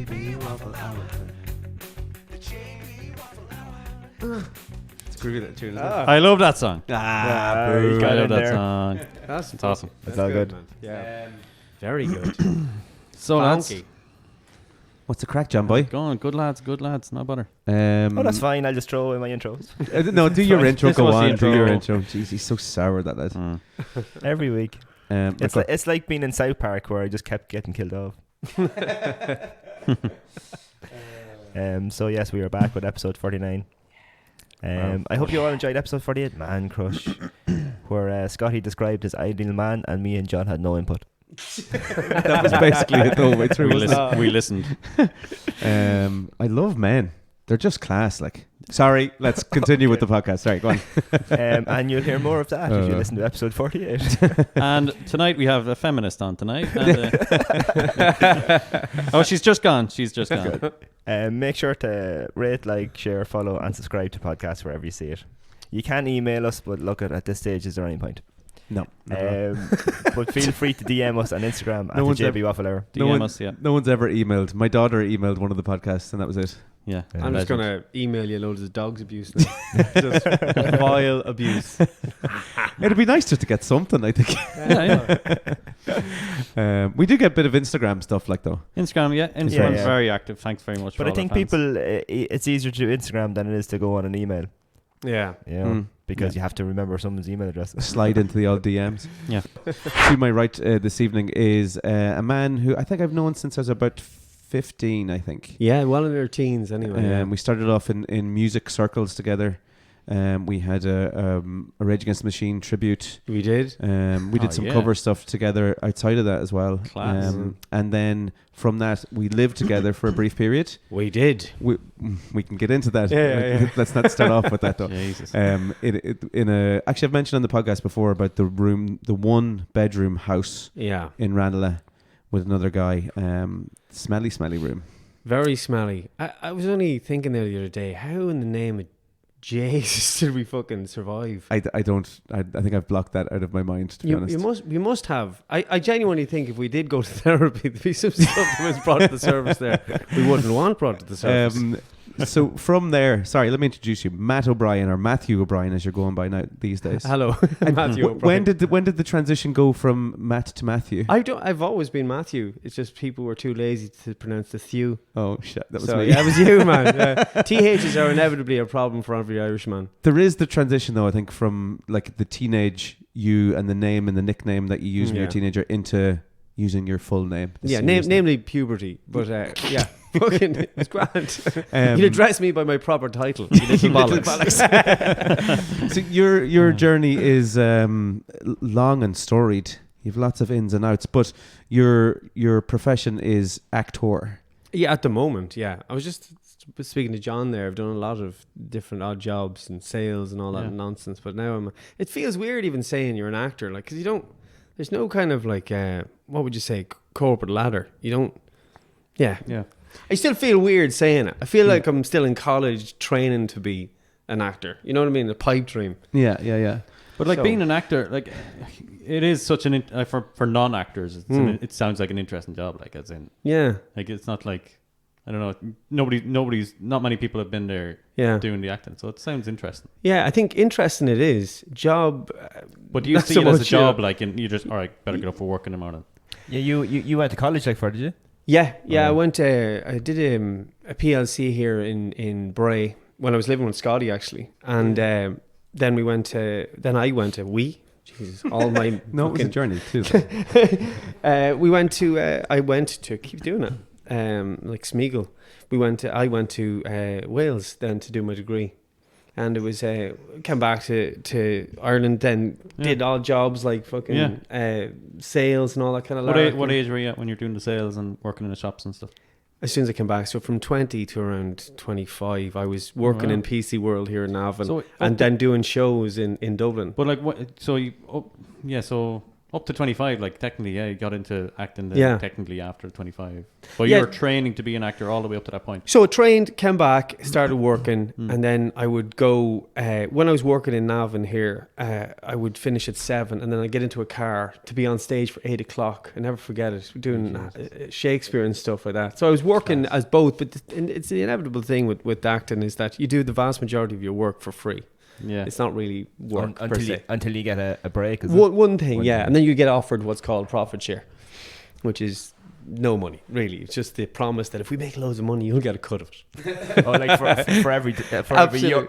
JB Waffle Hour. It's groovy, that tune, isn't it? I love that song. boo. I love that song. That's It's awesome. That's all good. man. Yeah. Very good. So lads, Funky. What's the crack, John boy? go on. Good lads, no bother. Oh, that's fine. I'll just throw in my intros No, do your intro. This Go was the on, intro. do your intro. Jeez, he's so sour, that lad. every week. It's like being in South Park where I just kept getting killed off. So yes, we are back with episode 49. I hope you all enjoyed episode 48, Man Crush, where Scotty described his ideal man and me and John had no input. That was basically it the whole way through. We listened. I love men. They're just class. Like, sorry, let's continue with the podcast. Sorry, go on. And you'll hear more of that if you listen to episode 48. And tonight we have a feminist on tonight. And, oh, she's just gone. Make sure to rate, like, share, follow, and subscribe to podcasts wherever you see it. You can email us, but look, at this stage, is there any point? No. But feel free to DM us on Instagram No at one's JB Waffle Hour. DM us, yeah. No one's ever emailed. My daughter emailed one of the podcasts, and that was it. Yeah. I'm just going to email you loads of dogs abuse now. Just vile abuse. It'd be nice just to get something, I think. We do get a bit of Instagram stuff, like, though. Instagram's Yeah. very active. Thanks very much. But I think people, it's easier to do Instagram than it is to go on an email. Yeah. You know, because you have to remember someone's email address. Slide into the old DMs. Yeah. To my right this evening is a man who I think I've known since I was about 15, I think. Yeah, well in their teens anyway. We started off in music circles together. We had a Rage Against the Machine tribute. We did. We did some cover stuff together outside of that as well. Class. And then from that, we lived together for a brief period. We did. We can get into that. Yeah. Let's not start off with that, though. Jesus. Actually, I've mentioned on the podcast before about the 1-bedroom house Yeah. in Ranelagh with another guy. Smelly room. Very smelly. I was only thinking there the other day, how in the name of Jesus did we fucking survive? I think I've blocked that out of my mind, to be honest. You must have. I genuinely think if we did go to therapy, there'd be some stuff that was brought to the surface there we wouldn't want brought to the surface. So from there, sorry, let me introduce you, Matt O'Brien, or Matthew O'Brien, as you're going by now these days. Hello, Matthew When O'Brien. did the transition go from Matt to Matthew? I've always been Matthew. It's just people were too lazy to pronounce the thew. Oh shit, that was So me. yeah, it was you, man. THs are inevitably a problem for every Irishman. There is the transition, though, I think, from like the teenage you and the name and the nickname that you use when you're a teenager into using your full name. Yeah, namely puberty. But yeah, fucking, it's grand. You'd address me by my proper title. You little bollocks. So your journey is long and storied. You've lots of ins and outs, but your profession is actor. Yeah, at the moment, yeah. I was just speaking to John there. I've done a lot of different odd jobs and sales and all that nonsense. But now it feels weird even saying you're an actor, like, because you don't. There's no kind of like what would you say, corporate ladder. You don't. Yeah. I still feel weird saying it. I feel like I'm still in college training to be an actor. You know what I mean? A pipe dream. Yeah. But like being an actor, like it is such an for non-actors. It sounds like an interesting job. Like as in, like it's not like I don't know. Not many people have been there doing the acting, so it sounds interesting. Yeah, I think interesting it is. Job. But do you see it as a job, like, and you just all right, better get up for work in the morning? Yeah, you went to college like for, did you? Yeah. I went. I did a PLC here in Bray when I was living with Scotty actually, and then I went to Jesus, all my no, it was a journey too. I went to keep doing it. Like Smeagol. I went to Wales then to do my degree, and it was came back to Ireland, then did odd jobs like fucking sales and all that kind of. What age were you at when you're doing the sales and working in the shops and stuff? As soon as I came back, so from 20 to around 25, I was working in PC World here in Navan, and then doing shows in Dublin. But like what? So you, so Up to 25, like technically, you got into acting technically after 25. But you were training to be an actor all the way up to that point. So I trained, came back, started working, and then I would go, when I was working in Navan here, I would finish at 7, and then I'd get into a car to be on stage for 8 o'clock. I never forget it, doing Shakespeare and stuff like that. So I was working as both, but it's the inevitable thing with acting is that you do the vast majority of your work for free. Yeah, it's not really work until you get a break. One thing, and then you get offered what's called profit share, which is no money really. It's just the promise that if we make loads of money, you'll get a cut of it. Like for every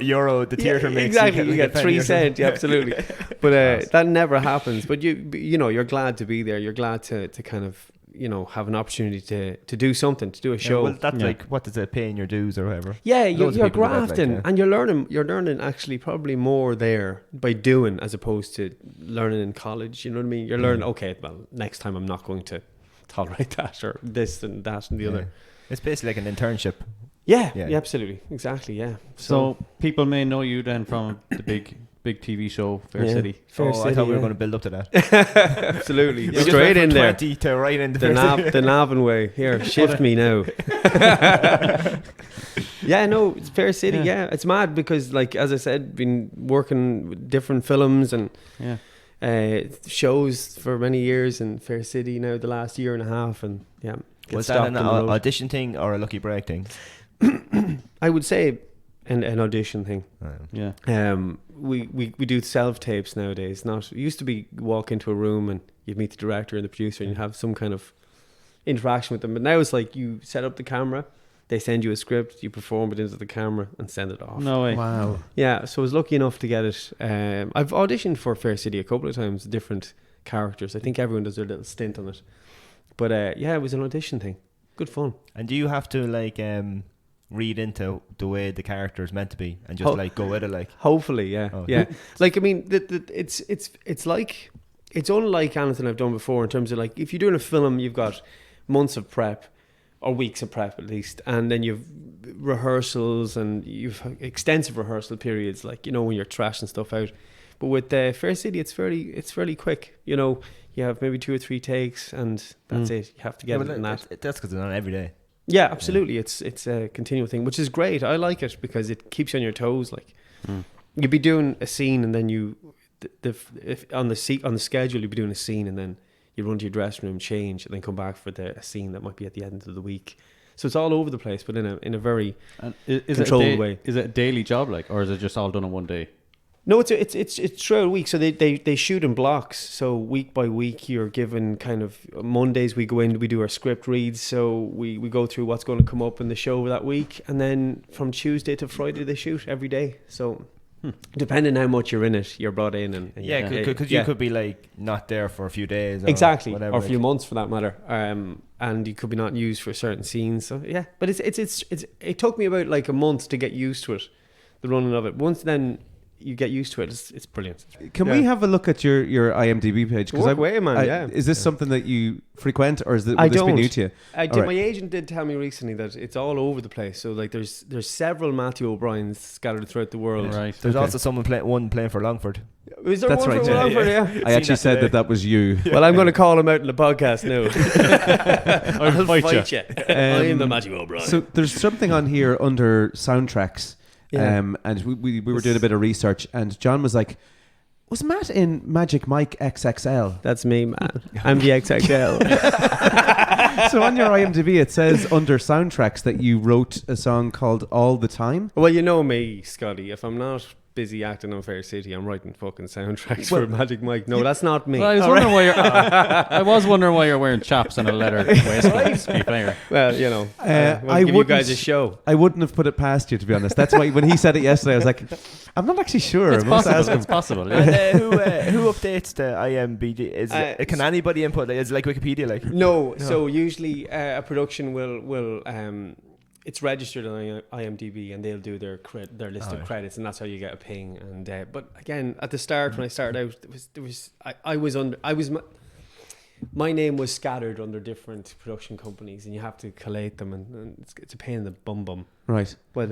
euro the theatre makes, exactly. You get 3 cents. Yeah, absolutely. But that never happens. But you know, you're glad to be there. You're glad to kind of, you know, have an opportunity to do something, to do a show. Well, that's like, what does it, paying your dues or whatever? Yeah, you're grafting, and you're learning actually probably more there by doing as opposed to learning in college. You know what I mean? You're learning, okay, well, next time I'm not going to tolerate that or this and that and the other. It's basically like an internship. Yeah, absolutely. Exactly, yeah. So people may know you then from the big TV show Fair City. I thought we were going to build up to that. Absolutely. Straight in there. 20 to right into the Navan way. Here, shift me now. Yeah, no, it's Fair City. Yeah, it's mad because, like, as I said, been working with different films and shows for many years in Fair City now the last year and a half, and was that an audition thing or a lucky break thing? I would say an audition thing. Yeah. We do self tapes nowadays. It used to be walk into a room and you'd meet the director and the producer and you'd have some kind of interaction with them. But now it's like you set up the camera, they send you a script, you perform it into the camera and send it off. No way. Wow. Yeah, so I was lucky enough to get it. I've auditioned for Fair City a couple of times, different characters. I think everyone does their little stint on it. But it was an audition thing. Good fun. And do you have to like read into the way the character is meant to be and just like go with it, like? Hopefully, yeah. Like, I mean, it's like, it's unlike anything I've done before in terms of, like, if you're doing a film, you've got months of prep or weeks of prep at least, and then you've rehearsals and you've extensive rehearsal periods, like, you know, when you're trashing stuff out. But with Fair City, it's fairly quick. You know, you have maybe 2 or 3 takes and that's it. You have to get it in that. That's because it's on every day. Yeah, absolutely. Yeah. It's a continual thing, which is great. I like it because it keeps you on your toes. Like, you'd be doing a scene and then if on the schedule, you'd be doing a scene and then you run to your dressing room, change, and then come back for a scene that might be at the end of the week. So it's all over the place, but in a very controlled way. Is it a daily job, like, or is it just all done in one day? No, it's throughout a week. So they shoot in blocks. So week by week, you're given kind of Mondays. We go in, we do our script reads. So we go through what's going to come up in the show that week, and then from Tuesday to Friday they shoot every day. So depending how much you're in it, you're brought in, and because you could be like not there for a few days, or exactly, whatever, or a few months for that matter. And you could be not used for certain scenes. So yeah, but it took me about like a month to get used to it, the running of it. Once then you get used to it, it's brilliant. Can we have a look at your IMDb page? Because is this something that you frequent, or will this be new to you? My agent did tell me recently that it's all over the place. So like there's several Matthew O'Briens scattered throughout the world. Right. There's also someone playing for Longford. Is there one for Longford? Yeah. I actually said that was you. Well, I'm going to call him out in the podcast now. I'll fight you. I am the Matthew O'Brien. So there's something on here under soundtracks. Yeah. And we were doing a bit of research, and John was like, was Matt in Magic Mike XXL? That's me, man. I'm the XXL. So on your IMDb it says under soundtracks that you wrote a song called All the Time. Well, you know me, Scotty. If I'm not busy acting on Fair City, I'm writing fucking soundtracks for Magic Mike. No, that's not me. Well, I was wondering why you're wearing chaps and a leather waistcoat, to be fair. Well, you know, we'll give you guys a show. I wouldn't have put it past you, to be honest. That's why when he said it yesterday, I was like, I'm not actually sure. It's possible. Yeah. And, who updates the IMDb? Can anybody input? Is it like Wikipedia? Like no. So usually a production will it's registered on IMDb, and they'll do their list of credits, and that's how you get a ping. And but again, at the start when I started out, my name was scattered under different production companies, and you have to collate them, and it's a pain in the bum. Right. But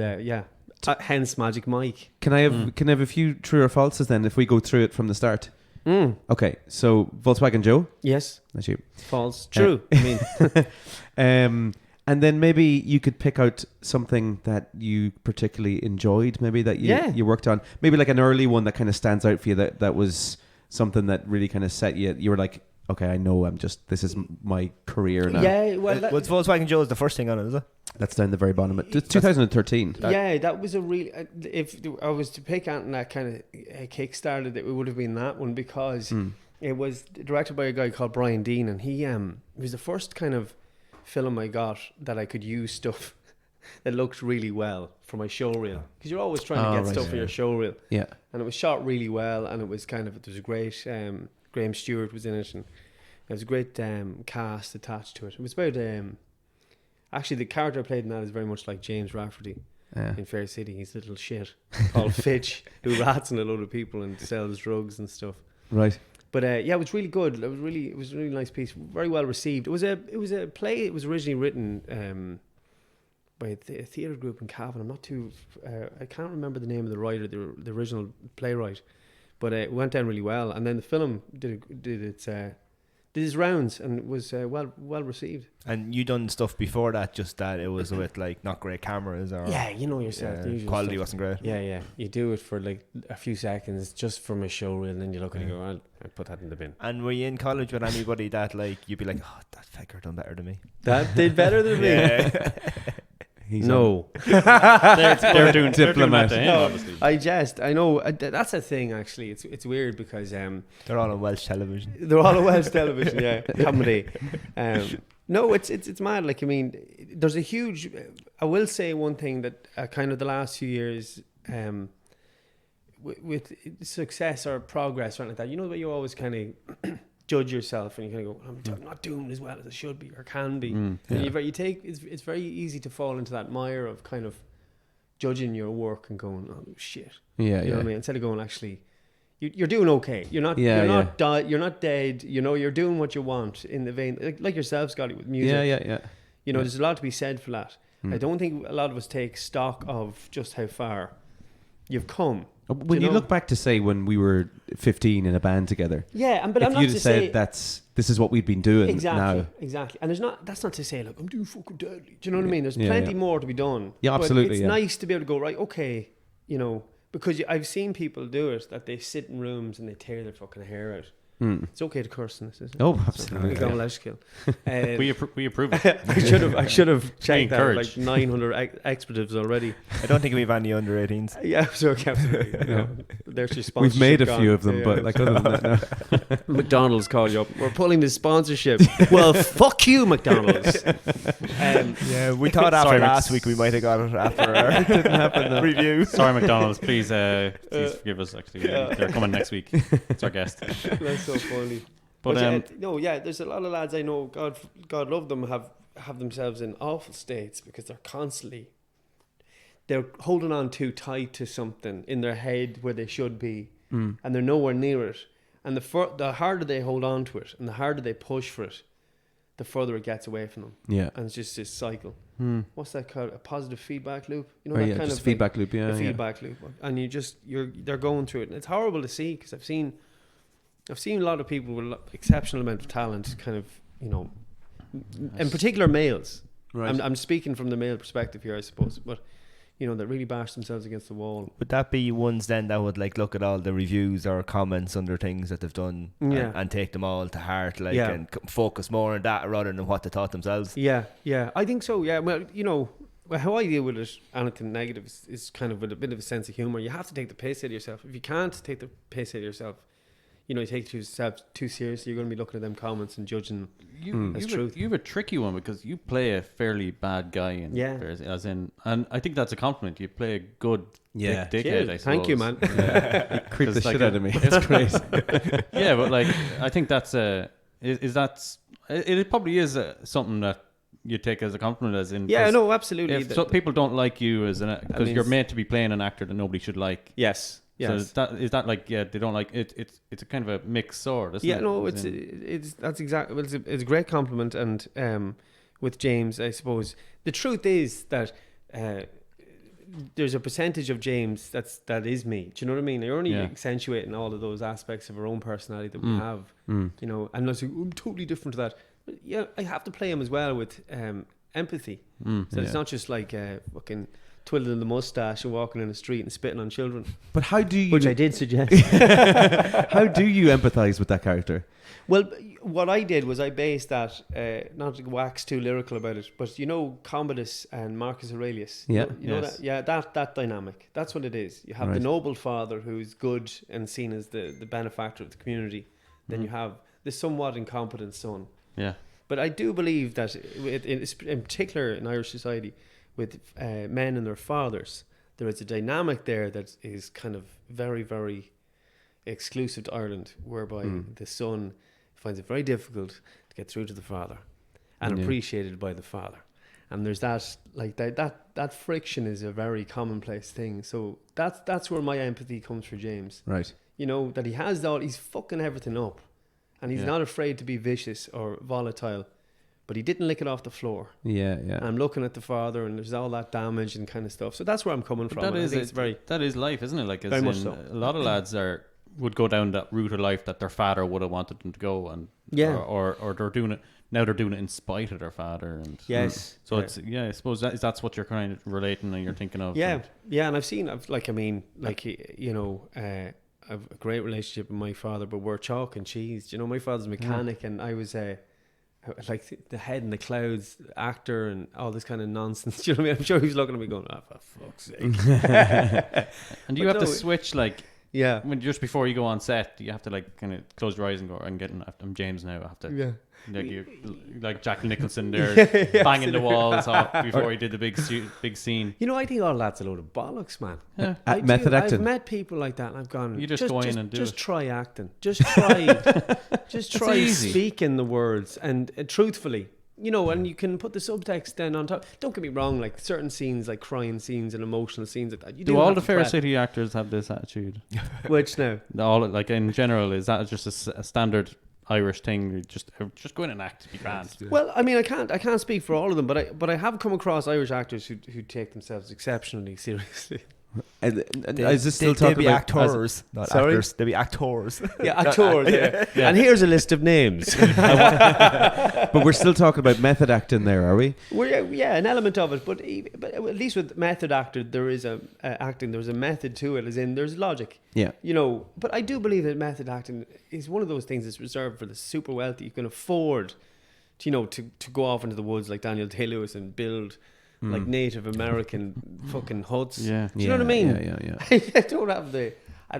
hence Magic Mike. Can I have a few true or falses then if we go through it from the start? Okay, so Volkswagen Joe. Yes, That's you. false. True. I mean, and then maybe you could pick out something that you particularly enjoyed, maybe that you worked on, maybe like an early one that kind of stands out for you. That was something that really kind of set you. You were like, okay, I know this is my career now. yeah. Well, What's Volkswagen Joe is the first thing on it, is it? That's down the very bottom. It's 2013. that was a really. If I was to pick anything that kind of kickstarted it would have been that one, because it was directed by a guy called Brian Dean, and he was the first kind of film I got that I could use stuff that looked really well for my show reel, because you're always trying to get stuff for your show reel. Yeah, and it was shot really well, and it was kind of, there was a great Graham Stewart was in it, and there was a great cast attached to it. It was about actually the character I played in that is very much like James Rafferty in Fair City. He's a little shit called Fitch who rats on a load of people and sells drugs and stuff. Right. But it was really good. It was a really nice piece, very well received. It was a play. It was originally written by a theatre group in Cavan. I'm not too. I can't remember the name of the writer, the original playwright, but it went down really well. And then the film did its rounds and was well received. And you done stuff before that, just that it was with like not great cameras, or you know yourself. The usual quality stuff. wasn't great. Yeah. You do it for like a few seconds just from a show reel, and then you look at it and go, I'll put that in the bin. And were you in college with anybody that like you'd be like, oh, that fucker done better than me? That did better than me. Yeah. No. They're doing diplomat. Obviously. I know that's a thing. Actually, it's weird because they're all on Welsh television. they're all on Welsh television. Yeah, comedy. No, it's mad. Like, I mean, there's a huge. I will say one thing that kind of the last few years, with success or progress or anything like that. You know the way you always kind of judge yourself and you kind of go, I'm not doing as well as I should be or can be. And it's very easy to fall into that mire of kind of judging your work and going, oh shit. Yeah, you know what I mean? Instead of going, actually, you're doing okay. You're not you're not dead. You know, you're doing what you want in the vein, like yourself, Scotty, with music. Yeah. You know, there's a lot to be said for that. I don't think a lot of us take stock of just how far you've come. When you look back to say when we were 15 in a band together, but if I'm not you'd to said this is what we've been doing now. Exactly. And that's not to say like I'm doing fucking deadly. Do you know what I mean? There's plenty more to be done. Yeah, absolutely. But it's nice to be able to go, right, okay, you know, because I've seen people do it, that they sit in rooms and they tear their fucking hair out. It's okay to curse in this, isn't it? Oh, absolutely. We approve it. I should have checked that like 900 expletives already. I don't think we've any under 18s. Yeah, so absolutely. There's your sponsorship. We've made a gone. few of them, but like other than that, no. McDonald's call you up. We're pulling the sponsorship. Well, fuck you, McDonald's. We thought after last week we might have got it after our it didn't happen. review. Sorry, McDonald's. Please forgive us. Actually, they're coming next week. It's our guest. That's so funny. But there's a lot of lads I know, God love them, have themselves in awful states because they're holding on too tight to something in their head where they should be, and they're nowhere near it. And the harder they hold on to it and the harder they push for it, the further it gets away from them. Yeah. And it's just this cycle. What's that called? A positive feedback loop? You know, that kind of feedback loop. Yeah, feedback loop. And they're going through it, and it's horrible to see because I've seen a lot of people with exceptional amount of talent, kind of, you know, in particular males. Right. I'm speaking from the male perspective here, I suppose, but you know, that really bash themselves against the wall. Would that be ones then that would like look at all the reviews or comments under things that they've done and take them all to heart, like, and focus more on that rather than what they thought themselves? Yeah, I think so. Yeah, well, you know, how I deal with it, anything negative is kind of with a bit of a sense of humor. You have to take the piss out of yourself. If you can't take the piss out of yourself, you know, you take yourself too seriously, you're going to be looking at them comments and judging as truth. You have a tricky one because you play a fairly bad guy in as in, and I think that's a compliment. You play a good dickhead, I suppose. Thank you, man. You creep the shit out of me. It's crazy. Yeah, but like, I think that's it probably is something that you take as a compliment, as in no, absolutely. So people don't like you as an because you're meant to be playing an actor that nobody should like. Yes. Yes. So is that like they don't like it? It's a kind of a mixed sword, isn't it? Yeah, no, it's exactly. Well, it's a great compliment, and with James, I suppose the truth is that there's a percentage of James that is me. Do you know what I mean? You're only accentuating all of those aspects of our own personality that we have. You know, I'm not saying I'm totally different to that. But yeah, I have to play him as well with empathy. So it's not just like fucking twiddling the mustache and walking in the street and spitting on children. But how do you? Which I did suggest. How do you empathize with that character? Well, what I did was I based that, not to wax too lyrical about it, but you know Commodus and Marcus Aurelius? Yeah. You know that? Yeah, that dynamic. That's what it is. You have the noble father who's good and seen as the benefactor of the community. Then you have the somewhat incompetent son. Yeah. But I do believe that, in particular in Irish society, with men and their fathers, there is a dynamic there that is kind of very, very exclusive to Ireland, whereby the son finds it very difficult to get through to the father and appreciated by the father. And there's that, like that friction is a very commonplace thing. So that's where my empathy comes for James. Right. You know, that he's fucking everything up. And he's not afraid to be vicious or volatile. But he didn't lick it off the floor. Yeah. And I'm looking at the father, and there's all that damage and kind of stuff. So that's where I'm coming from. That is life, isn't it? Like, very much so. A lot of lads would go down that route of life that their father would have wanted them to go, and or they're doing it now. They're doing it in spite of their father, and so it's I suppose that's what you're kind of relating and you're thinking of. And I've a great relationship with my father, but we're chalk and cheese. You know, my father's a mechanic, and I was like the head in the clouds actor and all this kind of nonsense. Do you know what I mean? I'm sure he's looking at me going, for fuck's sake. And do you have to switch, like, yeah, when just before you go on set, you have to like kind of close your eyes and go, I'm James now. I have to like Jack Nicholson there banging the walls off before he did the big scene. You know, I think all that's a load of bollocks, man. Yeah. Method acting. I've met people like that, and I've gone. You just go in and do just it. try acting. Just try speaking the words and truthfully. You know, and you can put the subtext then on top. Don't get me wrong, like certain scenes, like crying scenes and emotional scenes like that. You do all the Fair City actors have this attitude? Which now? All, like, in general, is that just a standard Irish thing? You just go in and act to be grand. Well, I mean, I can't speak for all of them, but I have come across Irish actors who take themselves exceptionally seriously. Is this still talking about actors? Not actors. They'll be actors. Yeah, actors. Yeah. And here's a list of names. But we're still talking about method acting there, are we? An element of it. But at least with method acting, there is acting. There's a method to it, as in there's logic. Yeah. You know, but I do believe that method acting is one of those things that's reserved for the super wealthy. You can afford, to go off into the woods like Daniel Day-Lewis and build like Native American fucking huts. Yeah. Do you know what I mean? Yeah. I don't have I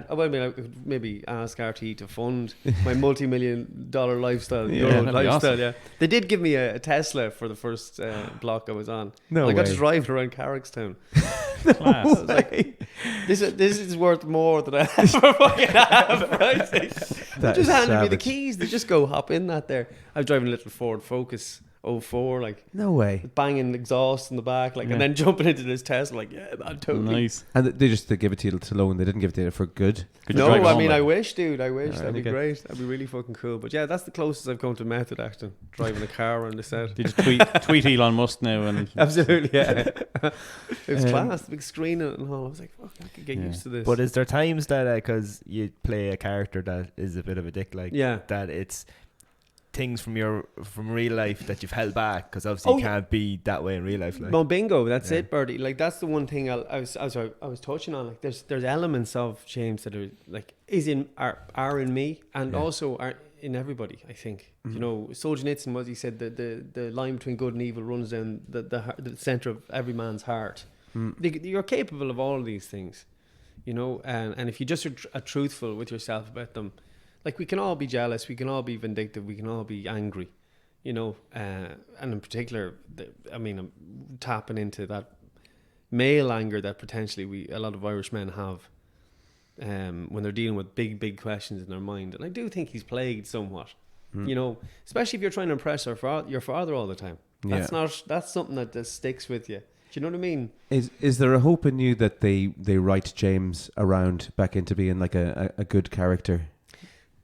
could maybe ask RTE to fund my multi-million-dollar lifestyle. Lifestyle. Awesome. Yeah, they did give me a Tesla for the first block I was on. No I got way. to drive around Carrickstown. Class. I was like, this is worth more than I ever fucking have. Right? They just handed me the keys. They just go hop in that there. I was driving a little Ford Focus 04, like, no way, banging exhaust in the back, like, and then jumping into this Tesla, like, yeah, man, totally nice. And they give it to you to loan. They didn't give it to you for good. No, I mean, I wish, dude. I wish. That'd be great. That'd be really fucking cool. But yeah, that's the closest I've come to method acting. Driving a car around the set. Did you tweet Elon Musk now? And absolutely, yeah. It was class. The big screen and all. I was like, fuck, I could get used to this. But is there times that because you play a character that is a bit of a dick, like that it's things from real life that you've held back because obviously you can't be that way in real life, like. Well, bingo, that's it, Bertie. Like, that's the one thing I was touching on. Like, there's elements of James that are like are in me and also are in everybody. I think you know, Solzhenitsyn, what he said, the line between good and evil runs down the center of every man's heart. You're capable of all of these things, you know, and if you just are truthful with yourself about them. Like, we can all be jealous, we can all be vindictive, we can all be angry, you know, and in particular, I'm tapping into that male anger that potentially a lot of Irish men have when they're dealing with big questions in their mind. And I do think he's plagued somewhat, you know, especially if you're trying to impress your father all the time. That's something that just sticks with you. Do you know what I mean? Is there a hope in you that they write James around back into being like a good character?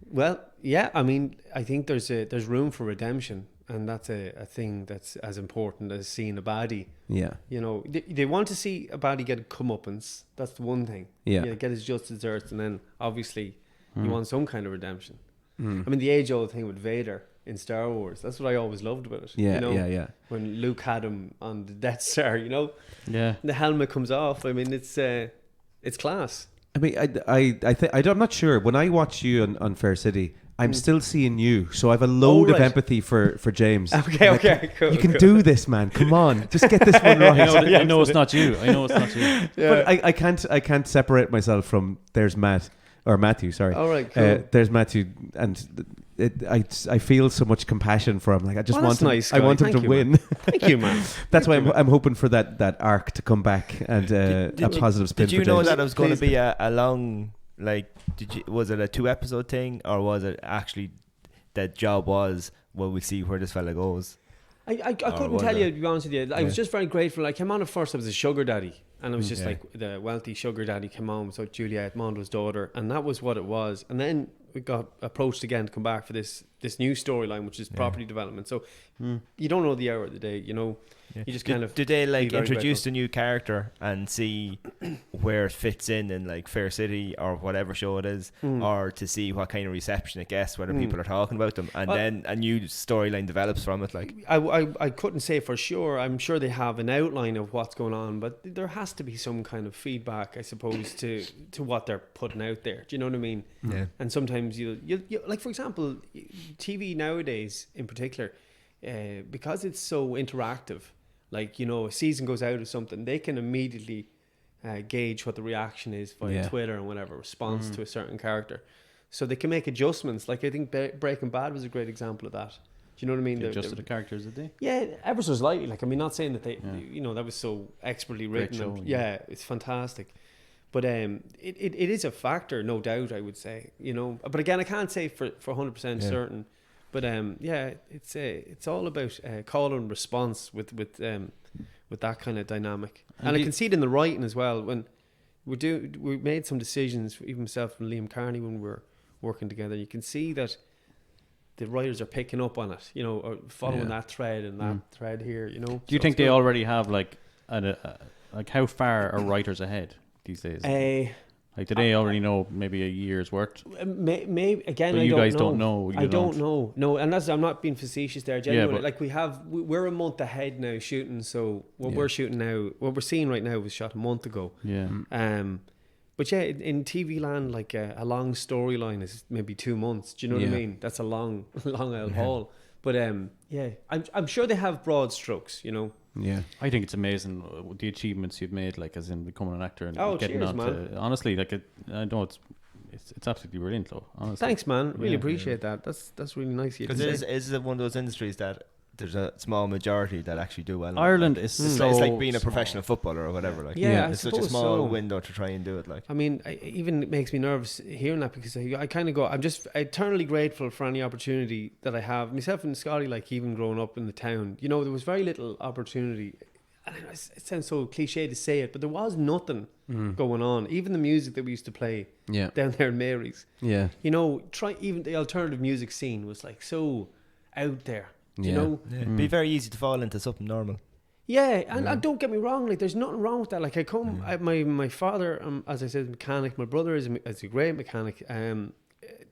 Well, yeah. I mean, I think there's room for redemption. and that's a thing that's as important as seeing a baddie. Yeah. You know, they want to see a baddie get a comeuppance. That's the one thing. Yeah. Get his just desserts, and then obviously you want some kind of redemption. I mean, the age-old thing with Vader in Star Wars. That's what I always loved about it. Yeah, you know, yeah. When Luke had him on the Death Star, you know. Yeah. The helmet comes off. I mean, it's class. I mean, I'm not sure. When I watch you on Fair City, I'm still seeing you, so I have a load of empathy for James. Okay, cool. You can do this, man. Come on, just get this one right. I know it's not you. Yeah. But I can't separate myself from there's Matthew. Sorry. All right, cool. There's Matthew, and I feel so much compassion for him. Like I just want him. Nice, I want him to win. Thank you, man. That's why I'm hoping for that arc to come back and a positive spin. Did you for know James. that it was going to be a long, like, was it a 2-episode thing, or was it actually that job was, well, we'll see where this fella goes? I couldn't tell you, to be honest with you. I was just very grateful. I came on at first, I was a sugar daddy, and it was just like the wealthy sugar daddy came on, so Juliette Mondo's daughter, and that was what it was. And then we got approached again to come back for this new storyline, which is property development. So you don't know the hour of the day, you know. You just kind of... Did they like introduce grateful. a new character and see where it fits in like Fair City or whatever show it is, or to see what kind of reception it gets, whether people are talking about them, and then a new storyline develops from it? Like, I couldn't say for sure. I'm sure they have an outline of what's going on, but there has to be some kind of feedback, I suppose, to what they're putting out there. Do you know what I mean? Yeah. And sometimes you like, for example, TV nowadays in particular, because it's so interactive. Like, you know, a season goes out or something, they can immediately gauge what the reaction is via Twitter and whatever response to a certain character, so they can make adjustments. Like I think Breaking Bad was a great example of that. Do you know what I mean? They adjusted the characters, did they? Yeah, ever so slightly. Like, I mean, not saying that they, you know, that was so expertly written. Show, yeah, it's fantastic. But it is a factor, no doubt, I would say. You know, but again, I can't say for 100% certain. But it's all about call and response with that kind of dynamic, and I can see it in the writing as well. When we made some decisions, even myself and Liam Carney, when we were working together, you can see that the writers are picking up on it, you know, or following that thread and that thread here, you know. Do you think they already have like like how far are writers ahead these days? Like, do they already know maybe a year's worth? Maybe again, but you guys don't know. I don't know. No, and that's, I'm not being facetious there. Genuinely, but like we're a month ahead now shooting. So what we're shooting now, what we're seeing right now was shot a month ago. Yeah. But yeah, in TV land, like a long storyline is maybe 2 months. Do you know what I mean? That's a long old haul. But I'm sure they have broad strokes. You know. Yeah, I think it's amazing the achievements you've made, like as in becoming an actor and getting cheers, on man. to, honestly, like I know it's absolutely brilliant though. Honestly, thanks, man. Really appreciate that. That's really nice of you. Because it is one of those industries that there's a small majority that actually do well. Ireland like, is it's so like being a small. professional footballer or whatever. Like, I it's such a suppose small window to try and do it. Like, I mean, even it makes me nervous hearing that, because I kind of go, I'm just eternally grateful for any opportunity that I have. Myself and Scotty, like even growing up in the town, you know, there was very little opportunity. And it sounds so cliche to say it, but there was nothing going on. Even the music that we used to play down there in Mary's. Yeah. You know, even the alternative music scene was like so out there. You know? Yeah. It'd be very easy to fall into something normal. Yeah, and don't get me wrong, like there's nothing wrong with that. Like my father, as I said, mechanic. My brother is a great mechanic.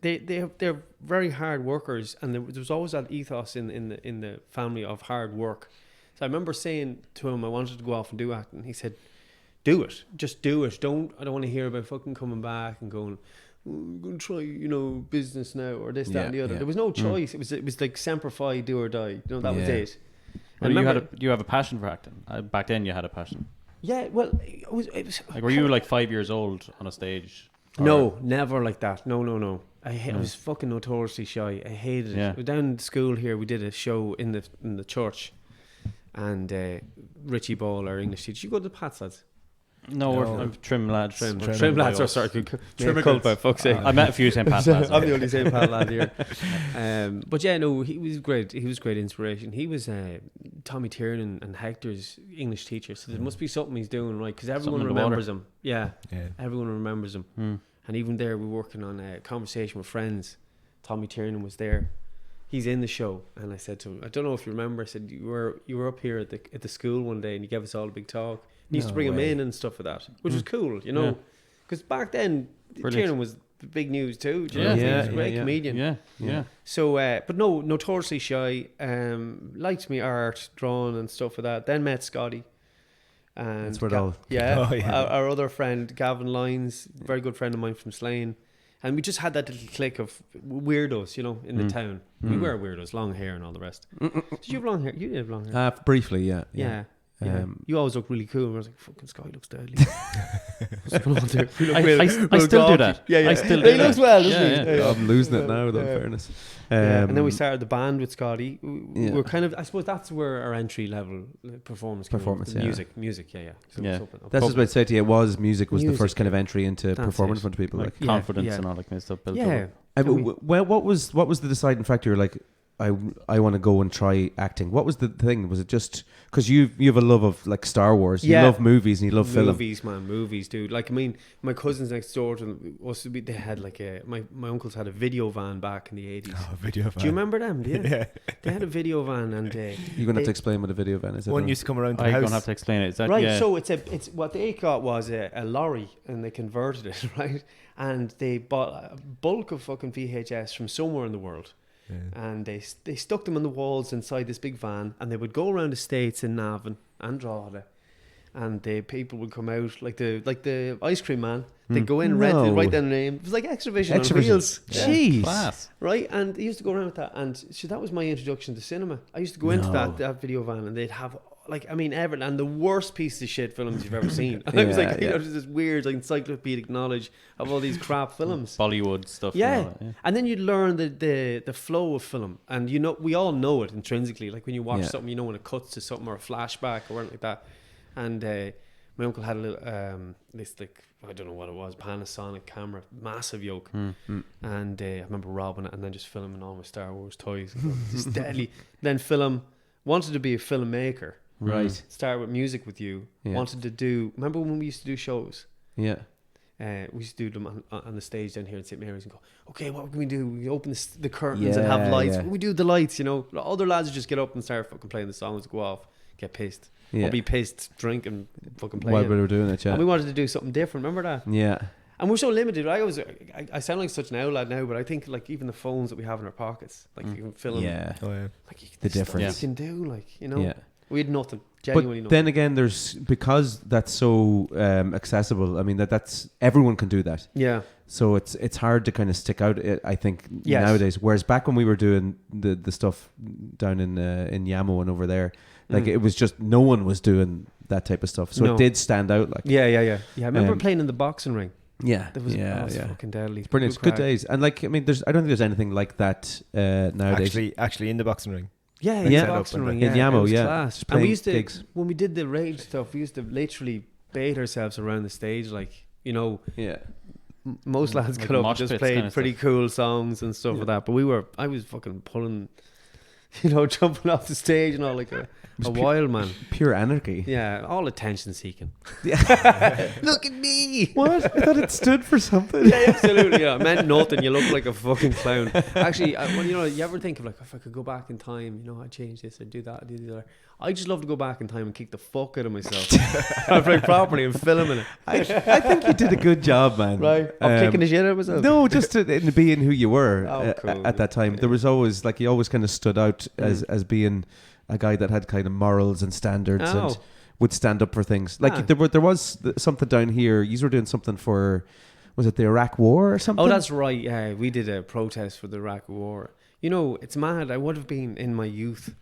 They're very hard workers, and there was always that ethos in the family of hard work. So I remember saying to him, I wanted to go off and do acting. He said, "Do it, just do it. I don't want to hear about fucking coming back and going, I'm going to try, you know, business now or this, that, and the other." There was no choice. It was like semper fi, do or die. You know, that was it. Well, you have a passion for acting. Back then, you had a passion. Yeah, well, it was like, were you like 5 years old on a stage? No, never like that. No. I was fucking notoriously shy. I hated it. We down in school here, we did a show in the church, and Richie Ball, our English teacher. You go to the Pats, lads? No, we're Trim lads. Trim lads. Oh, sorry. Trim by fuck's sake. I met a few St. Pat lads. I'm the only St. Pat lad here. But yeah, no, he was great. He was great inspiration. He was Tommy Tiernan and Hector's English teacher. So there must be something he's doing right, because everyone remembers him. Yeah, everyone remembers him. And even there, we were working on a Conversation with Friends. Tommy Tiernan was there. he's in the show, and I said to him, I don't know if you remember, I said you were up here at the school one day, and you gave us all a big talk. You used to bring him in and stuff like that, which was cool, you know, because back then Tiernan was the big news too. He was a great comedian. Yeah. So, but no, notoriously shy. Liked me art, drawing and stuff like that. Then met Scotty. And that's where it all. Our other friend Gavin Lyons, very good friend of mine from Slane, and we just had that little clique of weirdos, you know, in the town. We were weirdos, long hair and all the rest. Did you have long hair? You did have long hair. Briefly, yeah. You always look really cool. I was like, fucking Sky looks deadly. I still do that. I still do that. He looks well, doesn't he? I'm losing it now, though, in fairness. And then we started the band with Scotty. We were kind of, I suppose that's where our entry level performance music. So that's what I'd say to you. Music was the first kind of entry into performing in front of people, like confidence and all that kind of stuff. Well, what was the deciding factor? Like, I want to go and try acting. What was the thing? Was it just because you have a love of like Star Wars? You love movies and you love film. Movies, dude. Like, I mean, my cousins next door to us, they had like my uncles had a video van back in the 80s. Oh, video van. Do you remember them? Yeah. They had a video van, and you're gonna have to explain what a video van is. One used to come around to the house. house. I'm gonna have to explain it. Is that, right? So it's what they got was a lorry, and they converted it, right? And they bought a bulk of fucking VHS from somewhere in the world. And they stuck them on the walls inside this big van, and they would go around the States in Navan and Drogheda, and the people would come out like the ice cream man. They'd go in, write down their name. It was like Extravision on wheels. Jeez. Class. Right? And they used to go around with that, and so that was my introduction to cinema. I used to go into that video van, and they'd have Everton and the worst piece of shit films you've ever seen. And I was like, you know, just this weird like encyclopedic knowledge of all these crap films, Bollywood stuff. And then you'd learn the flow of film, and you know, we all know it intrinsically. Like when you watch something, you know when it cuts to something or a flashback or anything like that. And my uncle had a little this like, I don't know what it was, Panasonic camera, massive yoke, and I remember robbing it and then just filming all my Star Wars toys. Just deadly. Then wanted to be a filmmaker. Right. Started with Music With You. Wanted to do. Remember when we used to do shows? Yeah. We used to do them on the stage down here in St Mary's and go, okay, what can we do? We open the curtains and have lights. We do the lights, you know. Other lads would just get up and start fucking playing the songs, go off, get pissed. Or be pissed, drink and fucking play. While we were doing it, And we wanted to do something different. Remember that? Yeah. And we're so limited. I sound like such an outlaw now, but I think like even the phones that we have in our pockets, like you can film. Yeah. Like the difference you can do, like, you know. Yeah. We had nothing. Genuinely but nothing. Then again, there's because that's so accessible. I mean that's everyone can do that. Yeah. So it's hard to kind of stick out. I think nowadays. Whereas back when we were doing the stuff down in Yamo and over there, like it was just no one was doing that type of stuff. So it did stand out. Like yeah. I remember playing in the boxing ring. Yeah, that was fucking deadly. It's brilliant. It's good days. And like I mean, I don't think there's anything like that nowadays. Actually, in the boxing ring. Yeah, boxing ring. In Yamo, class. And we used to when we did the Rage stuff, we used to literally bait ourselves around the stage, like, you know. Yeah. Most lads got up and just played pretty cool songs and stuff like that. But I was fucking pulling, you know, jumping off the stage and all like a wild man. Pure anarchy. Yeah, all attention seeking. Look at me. What? I thought it stood for something. Yeah, absolutely. Yeah, it meant nothing. You look like a fucking clown. Actually, well, you know, you ever think of like, if I could go back in time, you know, I'd change this, I'd do that, I'd do the other. I just love to go back in time and kick the fuck out of myself. I'd play properly and filming it. I think you did a good job, man. Right. I'm kicking the shit out of myself. No, just in being who you were cool. at that time. There was always, like, you always kind of stood out as being a guy that had kind of morals and standards and would stand up for things. Like there was something down here. You were doing something for, was it the Iraq War or something? Oh, that's right. Yeah, we did a protest for the Iraq War. You know, it's mad. I would have been in my youth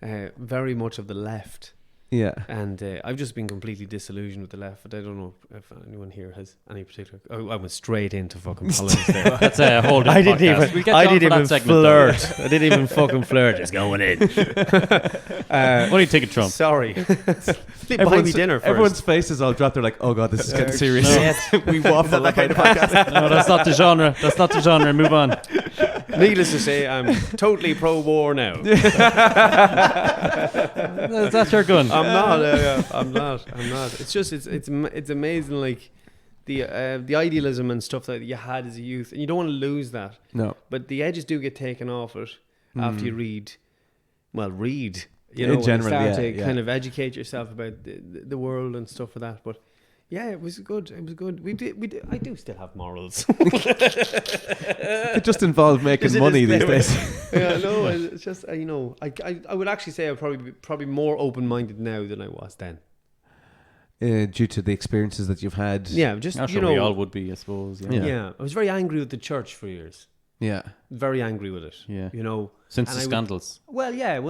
very much of the left. Yeah. And I've just been completely disillusioned with the left. But I don't know if anyone here has any particular. I went straight into fucking politics there. That's a whole different podcast. I didn't even flirt. I didn't even fucking flirt. Just going in. What do you think of Trump? Sorry. They buy me dinner first. Everyone's faces all dropped. They're like, oh God, this is getting serious. No. We waffle that kind of podcast. No, that's not the genre. That's not the genre. Move on. Needless to say, I'm totally pro-war now. That's your gun. I'm not. I'm not. It's just it's amazing, like the idealism and stuff that you had as a youth, and you don't want to lose that. No. But the edges do get taken off it, after you read. You know, generally, start to kind of educate yourself about the world and stuff like that. But yeah, it was good. It was good. We did. I do still have morals. It just involves making money these days. Yeah, no, it's just you know, I would actually say I'm probably more open-minded now than I was then. Due to the experiences that you've had. Yeah, just you know, we all would be, I suppose. Yeah, I was very angry with the church for years. Yeah, very angry with it. Yeah, you know, since the scandals.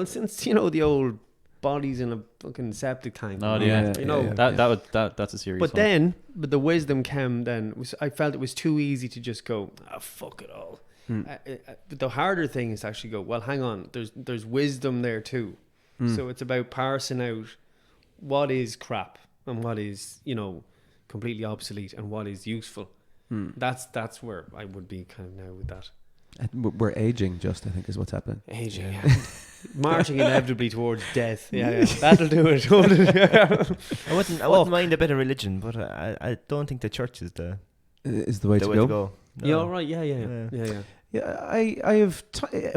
Since you know the old bodies in a fucking septic tank. Oh yeah, you know that's a serious. But but the wisdom came then. I felt it was too easy to just go, fuck it all. But the harder thing is to actually go, well, hang on. There's wisdom there too. So it's about parsing out what is crap and what is, you know, completely obsolete and what is useful. That's where I would be kind of now with that. We're aging, I think, is what's happening. Aging, marching inevitably towards death. Yeah, that'll do it. I wouldn't mind a bit of religion, but I don't think the church is the way to go. No. Yeah, all right. Yeah. I have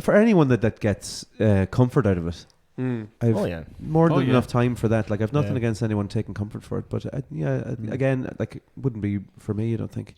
for anyone that gets comfort out of it. I've more than enough time for that. Like, I've nothing against anyone taking comfort for it, but again, like, it wouldn't be for me, I don't think.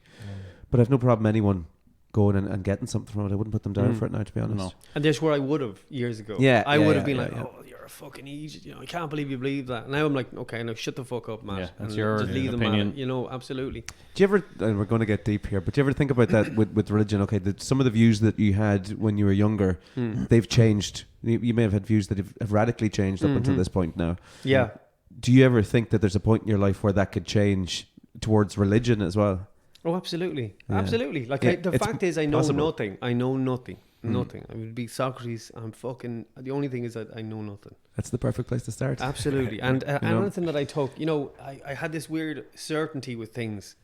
But I've no problem anyone going and getting something from it. I wouldn't put them down for it now, to be honest. No. And that's where I would have years ago. I would have been like, oh, you're a fucking idiot. You know, I can't believe you believe that. Now I'm like, okay, now shut the fuck up, Matt. Yeah, that's and your just leave opinion. Them, you know, absolutely. Do you ever? And we're going to get deep here, but do you ever think about that with religion? Okay, some of the views that you had when you were younger, they've changed. You may have had views that have radically changed up until this point now. Yeah. Do you ever think that there's a point in your life where that could change towards religion as well? Oh, absolutely. Absolutely. Like, the fact is, I know nothing. I know nothing. Nothing. I would be Socrates. The only thing is that I know nothing. That's the perfect place to start. Absolutely. And another thing that I took, you know, I had this weird certainty with things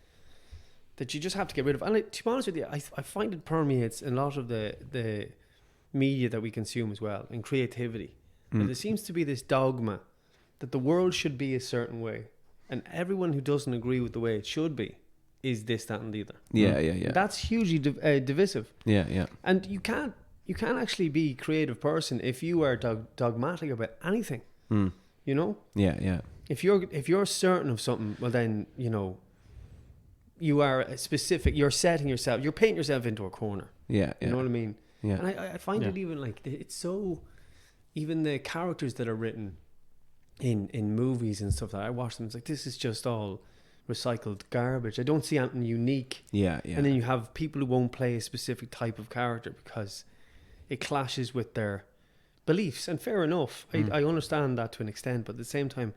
that you just have to get rid of. And to be honest with you, I find it permeates a lot of the media that we consume as well, and creativity. There seems to be this dogma that the world should be a certain way, and everyone who doesn't agree with the way it should be is this, that, and the other. Yeah. That's hugely divisive. Yeah. And you can't actually be a creative person if you are dogmatic about anything. You know? Yeah. If you're certain of something, well then, you know, you are specific. You're setting yourself. You're painting yourself into a corner. Yeah. You know what I mean? Yeah. And I find it even like it's so. Even the characters that are written in movies and stuff that I watch them, it's like, this is just all recycled garbage. I don't see anything unique. Yeah. And then you have people who won't play a specific type of character because it clashes with their beliefs. And fair enough. I understand that to an extent, but at the same time,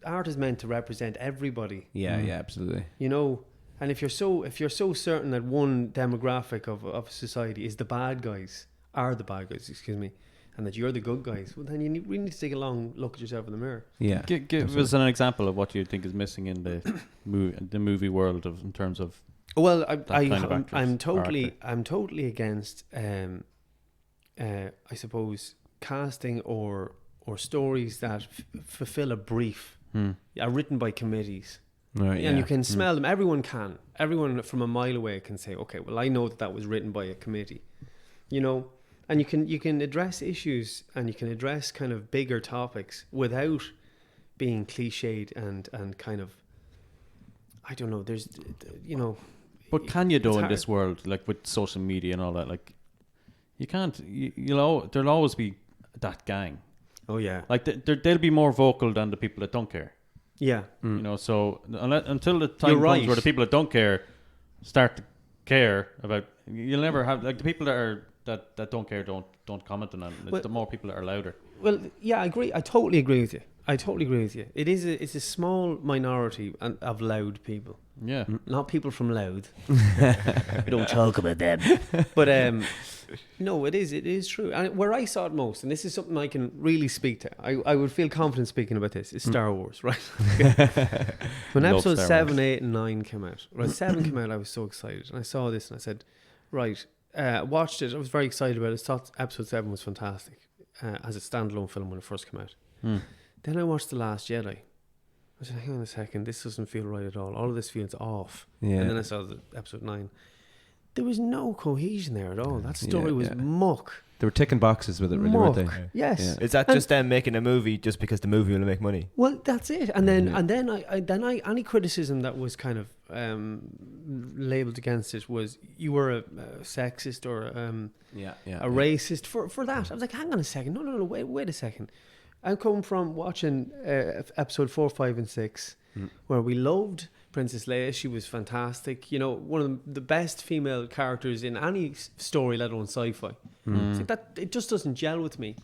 art is meant to represent everybody. Yeah, absolutely. You know, and if you're so certain that one demographic of society is the bad guys, excuse me, and that you're the good guys, well, then you really need to take a long look at yourself in the mirror. Yeah. Give us an example of what you think is missing in the movie world in terms of. Well, I'm totally against, I suppose, casting or stories that fulfill a brief, are written by committees. Right, and you can smell them. Everyone from a mile away can say, okay, well, I know that was written by a committee, you know. And you can address issues and you can address kind of bigger topics without being cliched and kind of, I don't know, there's, you know. But can you though in this world, like with social media and all that, like you can't, you know, there'll always be that gang. Oh yeah. Like they'll be more vocal than the people that don't care. Yeah. You know, so until the time comes where the people that don't care start to care about, you'll never have, like, the people that don't care don't comment on it. Well, the more people that are louder. Well, yeah, I agree. I totally agree with you. It's a small minority of loud people. Yeah. Not people from Louth. We don't talk about them. But no, it is true. And where I saw it most, and this is something I can really speak to, I would feel confident speaking about this, is Star Wars, right? When episode 7, 8 and 9 came out, when 7 came out, I was so excited. And I saw this and I said, right, watched it. I was very excited about it. I thought episode 7 was fantastic as a standalone film when it first came out. Then I watched The Last Jedi. I said, hang on a second, this doesn't feel right at all. All of this feels off. Yeah. And then I saw the episode 9. there was no cohesion there at all. That story was muck. They were ticking boxes with it, really, weren't they? Yes. Yeah. Is that just them making a movie just because the movie will make money? Well, that's it. And then any criticism that was kind of labelled against it was you were a sexist or a racist for that. I was like, hang on a second. No, wait a second. I'm coming from watching episode 4, 5, and 6, where we loved Princess Leia. She was fantastic. You know, one of the best female characters in any story, let alone sci-fi. It's like that, it just doesn't gel with me.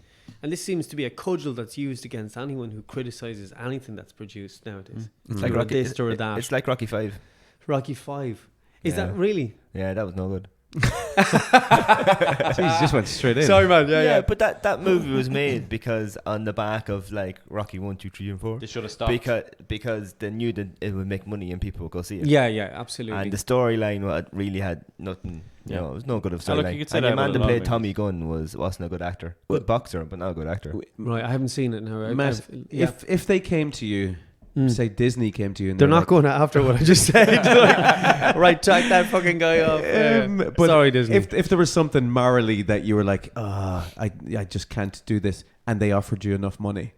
And this seems to be a cudgel that's used against anyone who criticizes anything that's produced nowadays. It's like Rocky, it's like Rocky 5. Rocky 5. Is that really? Yeah, that was no good. Jeez, you just went straight in. Sorry, man. Yeah. But that movie was made because on the back of like Rocky 1, 2, 3, and 4. They should have stopped because they knew that it would make money and people would go see it. Yeah, absolutely. And the storyline really had nothing. You know, it was no good of storyline. And the man that played Tommy Gunn wasn't a good actor. Good boxer, but not a good actor. Right, I haven't seen it now. Matt, if they came to you. Say Disney came to you and they're not going after what I just said. Right, track that fucking guy off. But sorry, Disney. If there was something morally that you were like, I just can't do this, and they offered you enough money,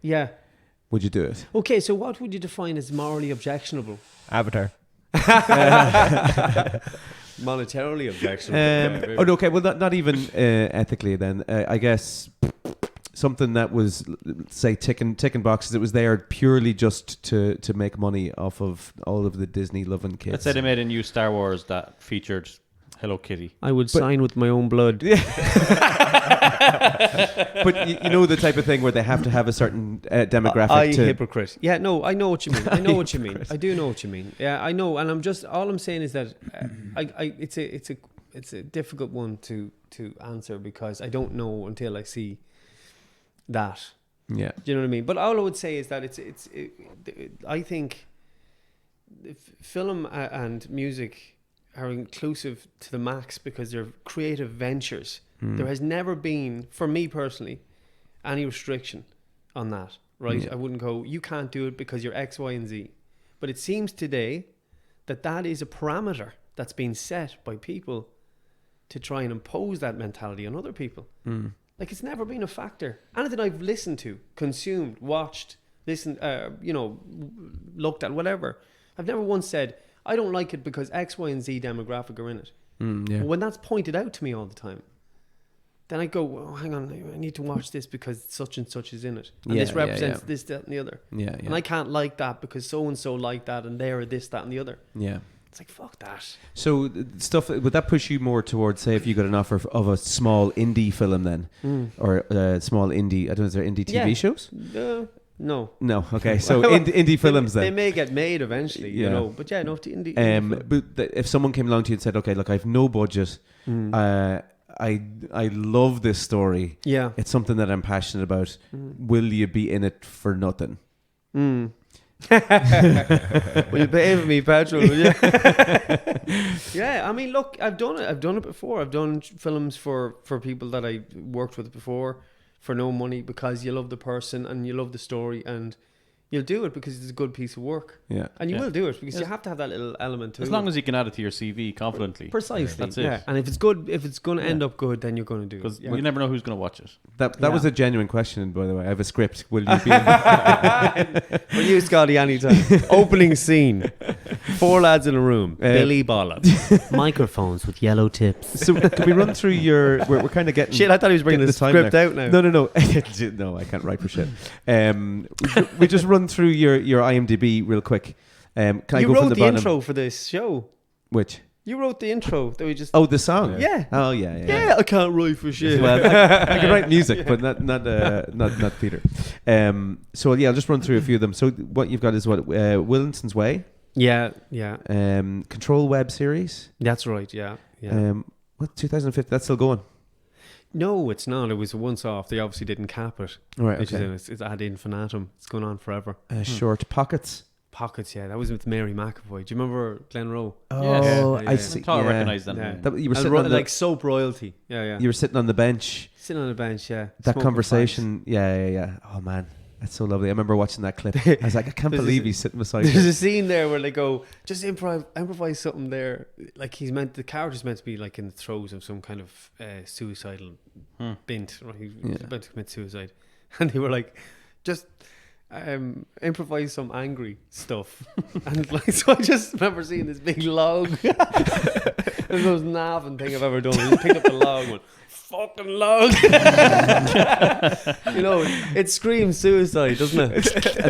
would you do it? Okay, so what would you define as morally objectionable? Avatar. Monetarily objectionable. Okay, well, not even ethically then. I guess something that was, say, ticking boxes. It was there purely just to make money off of all of the Disney loving kids. Let's say they made a new Star Wars that featured Hello Kitty. I would sign with my own blood. Yeah. But you know the type of thing where they have to have a certain demographic. Hypocrite. Yeah, no, I know what you mean. I know what you mean. I do know what you mean. Yeah, I know, and I'm just all I'm saying is that it's a difficult one to answer because I don't know until I see that. Yeah. Do you know what I mean? But all I would say is that I think film and music are inclusive to the max because they're creative ventures. There has never been, for me personally, any restriction on that, right? Yeah. I wouldn't go, you can't do it because you're X, Y, and Z. But it seems today that is a parameter that's been set by people to try and impose that mentality on other people. Like, it's never been a factor. Anything I've listened to, consumed, watched, listened, looked at, whatever, I've never once said, I don't like it because X, Y, and Z demographic are in it. But when that's pointed out to me all the time, then I go, well, hang on, I need to watch this because such and such is in it. And this represents this, that, and the other. And I can't like that because so-and-so like that and they're this, that, and the other. Yeah. It's like, fuck that. So stuff, would that push you more towards, say, if you got an offer of a small indie film then? Or a small indie, I don't know, is there indie TV shows? No. Okay. So indie films then. They may get made eventually, you know. But yeah, no, indie but if someone came along to you and said, okay, look, I have no budget. I love this story. Yeah. It's something that I'm passionate about. Will you be in it for nothing? Will you pay for me petrol? Yeah, I mean, look, I've done it before. I've done films for people that I worked with before for no money because you love the person and you love the story and you'll do it because it's a good piece of work. Yeah. And you will do it because you have to have that little element to it. As long as you can add it to your CV confidently. Precisely. That's it. Yeah. And if it's good, if it's going to end up good, then you're going to do it. Because you never know who's going to watch it. That was a genuine question, by the way. I have a script. Will you be in Will you, Scotty, anytime. Opening scene. 4 lads in a room. Billy Bollard. Microphones with yellow tips. So can we run through your... We're kind of getting... Shit, I thought he was bringing the script out now. No. No, I can't write for shit. We just run through your IMDb real quick. Can I go from the bottom? You wrote the intro for this show. Which? You wrote the intro that we just... Oh, the song? Yeah. Oh, yeah. Yeah, I can't write for shit. Well, I can write music, but not Peter. So, yeah, I'll just run through a few of them. So what you've got is what? Williamson's Way? Yeah. Control web series? That's right, yeah. What, 2015? That's still going? No, it's not. It was a once-off. They obviously didn't cap it. Right, okay. It's ad infinitum. It's going on forever. Short Pockets? Pockets, yeah. That was with Mary McAvoy. Do you remember Glen Rowe? Oh, I see. I recognise them. Yeah. You were sitting on like soap royalty. Yeah. You were sitting on the bench. Sitting on the bench, yeah. That conversation. Yeah. Oh, man. That's so lovely. I remember watching that clip. I was like, I can't believe he's sitting beside There's her. a scene there where they go, just improvise something there. Like the character's meant to be like in the throes of some kind of suicidal bint. Right? He's about to commit suicide. And they were like, just improvise some angry stuff. And like, so I just remember seeing this big log. It was the most naffing thing I've ever done. We just picked up the log and went, fucking log. You know, it screams suicide, doesn't it?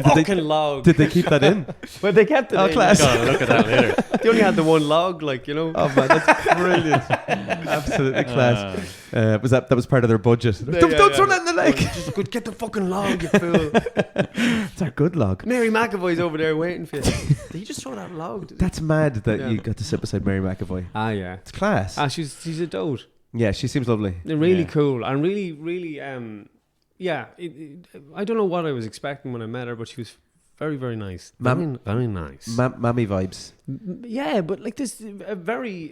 Fucking log. Did they keep that in? But they kept it in. Class. Gotta look at that later. They only had the one log, like, you know. Oh man, that's brilliant. Absolutely class. That was part of their budget. Don't throw that in the lake. Just go, get the fucking log, you fool. It's our good log. Mary McAvoy's over there waiting for you. Did you just throw that log? That's mad that you got to sit beside Mary McAvoy. Ah, yeah. It's class. She's a dote. Yeah, she seems lovely. They're really cool and really, really, I don't know what I was expecting when I met her, but she was very, very nice. Very nice. Mammy vibes. Yeah, but like this, a very,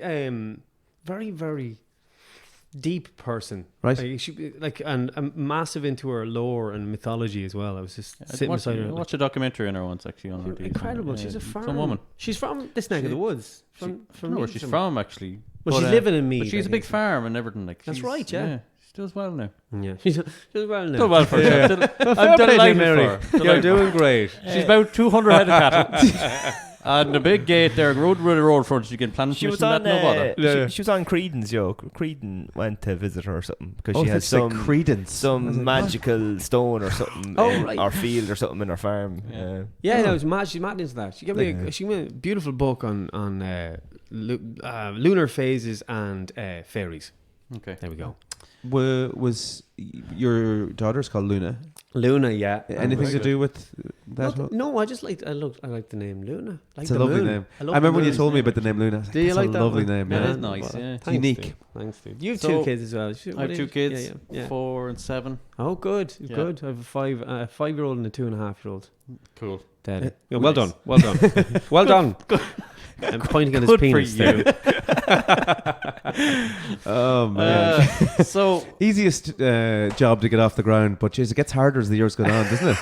very, very deep person, right? Like, she and massive into her lore and mythology as well. I was just sitting beside her. Watch a documentary on her once, actually. On her incredible. She's a farm. Some woman. She's from this neck of the woods. From where she's from, actually. Well, she's living in Meath. But she's a big farm and everything. Like that's right. Yeah. She does well now. Yeah, she does well now. Does well for her. I'm delighted for her. You're doing great. She's about 200 head of cattle. And a big gate there, road front. You can plan. She was on. She was on Creedon's joke. Creedon went to visit her or something because she had some Credence, some magical stone or something, or field or something in her farm. Yeah, no, it was mad. She's mad into that. She gave me a beautiful book on lunar phases and fairies. Okay, there we go. Was your daughter's called Luna? Luna, yeah. Anything to do with that? No, I just liked. I like the name Luna. Like it's a lovely name. I remember when you told me about the name Luna. I was like, do you like a that lovely one? name? Yeah, it is nice. Yeah, thanks, unique. Dude. Thanks, dude. You have two kids as well. I have two kids. Yeah. 4 and 7. Oh, good, good. I have a 5-year-old and a 2.5-year-old. Cool. Daddy. Yeah, well done. Well done. Well done. I'm pointing at his penis there. Oh man! So easiest job to get off the ground, but geez, it gets harder as the years go on, doesn't it?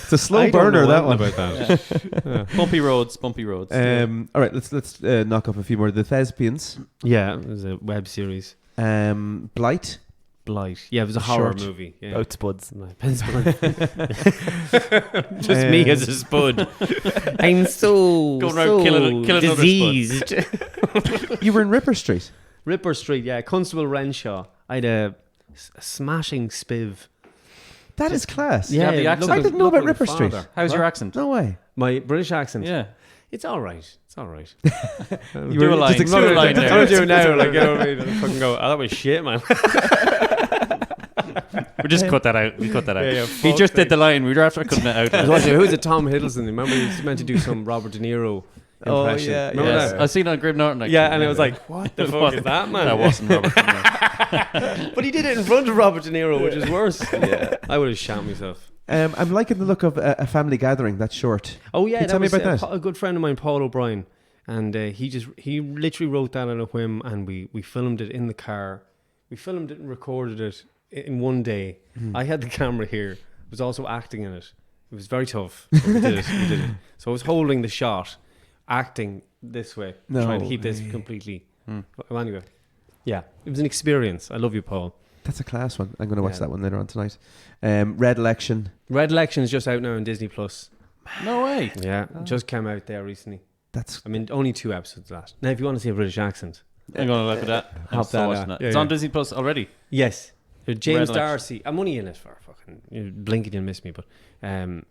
It's a slow burner, that one. About that. Yeah. Bumpy roads. All right, let's knock up a few more. The Thespians. Yeah, it was a web series. Blight. Yeah, it was a horror movie. Yeah. About spuds. Just me as a spud. I'm so going around killing diseased. You were in Ripper Street. Ripper Street, yeah. Constable Renshaw. I had a smashing spiv. That is class. Yeah, the accent. I didn't know about Ripper Street. How's your accent? No way. My British accent? Yeah. It's all right. You do a line. Do a line there. I'm doing now, like, you know what I mean? I fucking go, that was shit, man. We just cut that out. We cut that out. Yeah, he just did the line. We were after cutting it out. I was watching, who's it? Tom Hiddleston. Remember he was meant to do some Robert De Niro impression. Remember that? I seen it on Graham Norton. Yeah, and it was like, what the fuck is that, man? That wasn't Robert De Niro. But he did it in front of Robert De Niro, which is worse. Yeah, I would have shot myself. I'm liking the look of a family gathering. That's short. Oh yeah, tell me about that. A good friend of mine, Paul O'Brien, and he literally wrote that on a whim, and we filmed it in the car. We filmed it and recorded it in one day. I had the camera here. Was also acting in it. It was very tough. But we did it. So I was holding the shot, acting this way, trying to keep this completely. Anyway, yeah, it was an experience. I love you, Paul. That's a class one. I'm going to watch that one later on tonight. Red Election. Red Election is just out now on Disney Plus. No way. Yeah, just came out there recently. That's. I mean, only 2 episodes of that. Now, if you want to see a British accent, I'm going to look at that. Hop that out. It's on Disney Plus already. Yes. James Darcy. I'm only in it for fucking blinking and miss me, but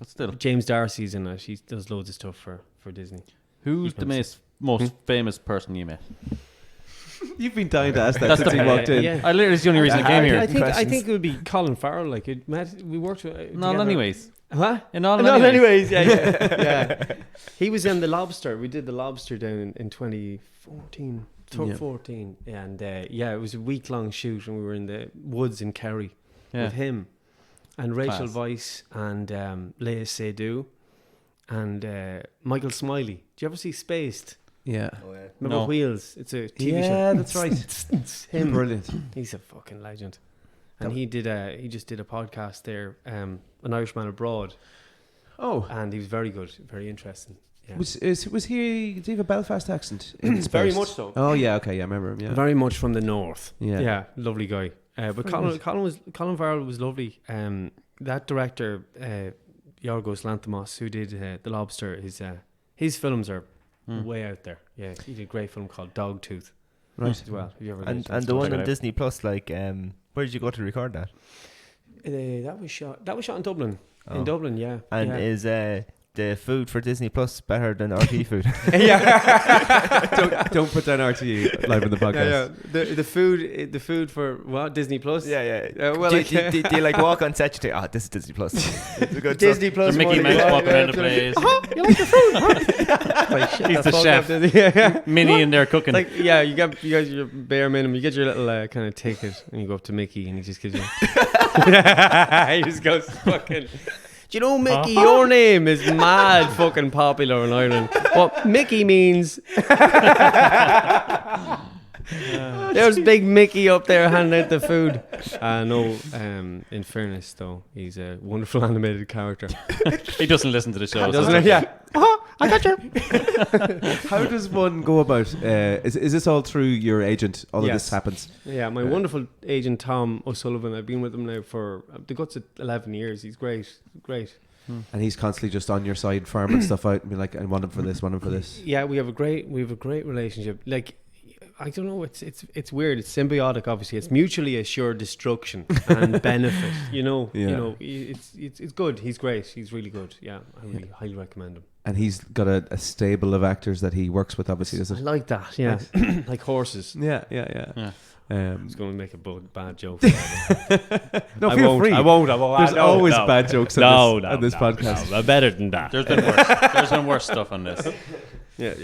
still, James Darcy's in it. He does loads of stuff for Disney. Who's the most famous person you met? You've been dying to ask that since he walked in. Yeah. I literally, it's the only reason I came here. I think it would be Colin Farrell. Like we worked with. In all anyways. Huh? In all anyways. Yeah. He was in The Lobster. We did The Lobster down in 2014. 14, and it was a week-long shoot, and we were in the woods in Kerry with him and Rachel Weisz and Léa Seydoux and Michael Smiley. Do you ever see Spaced? Yeah. Remember Wheels? It's a TV show. Yeah, that's right. It's him. Brilliant. He's a fucking legend. and he just did a podcast there, An Irishman Abroad. Oh, and he was very good, very interesting. Yeah. Was he? Did he have a Belfast accent? Very much so. Oh yeah, okay, yeah, I remember him. Yeah, very much from the north. Yeah, lovely guy. But Colin Farrell was lovely. That director, Yorgos Lanthimos, who did The Lobster, his films are way out there. Yeah, he did a great film called Dogtooth. Right. As well. Have you ever and the one on Disney Plus, like, where did you go to record that? That was shot in Dublin. Oh. In Dublin, yeah. And is the food for Disney Plus better than RTE food? Yeah. don't put down RTE live in the podcast. Yeah. The food for what, Disney Plus? Yeah. Well, do you like walk on set? You think, this is Disney Plus. Disney Plus. Mickey Mouse walking around the place. You like your food? Huh? He's the chef. Minnie in there cooking. Like, yeah, you get your bare minimum. You get your little kind of ticket, and you go up to Mickey, and he just gives you. He just goes fucking. Do you know, Mickey, your name is mad fucking popular in Ireland. What Mickey means... There's big Mickey up there handing out the food. No, in fairness, though, he's a wonderful animated character. He doesn't listen to the show. Doesn't he? Yeah. I got you. How does one go about... is this all through your agent? All of this happens? Yeah, my wonderful agent, Tom O'Sullivan. I've been with him now for the guts of 11 years. He's great. And he's constantly just on your side farming stuff out and be like, I want him for this, want him for this. Yeah, we have a great relationship. Like, I don't know, it's weird. It's symbiotic, obviously. It's mutually assured destruction and benefit. You know, it's good. He's great. He's really good. Yeah, I really highly recommend him. And he's got a stable of actors that he works with, obviously, does it? I like that. Yeah, like horses. Yeah. I was going to make a bad joke. No, feel free. I won't. There's always bad jokes on this podcast. No, better than that. There's been worse. There's been worse stuff on this. Yeah.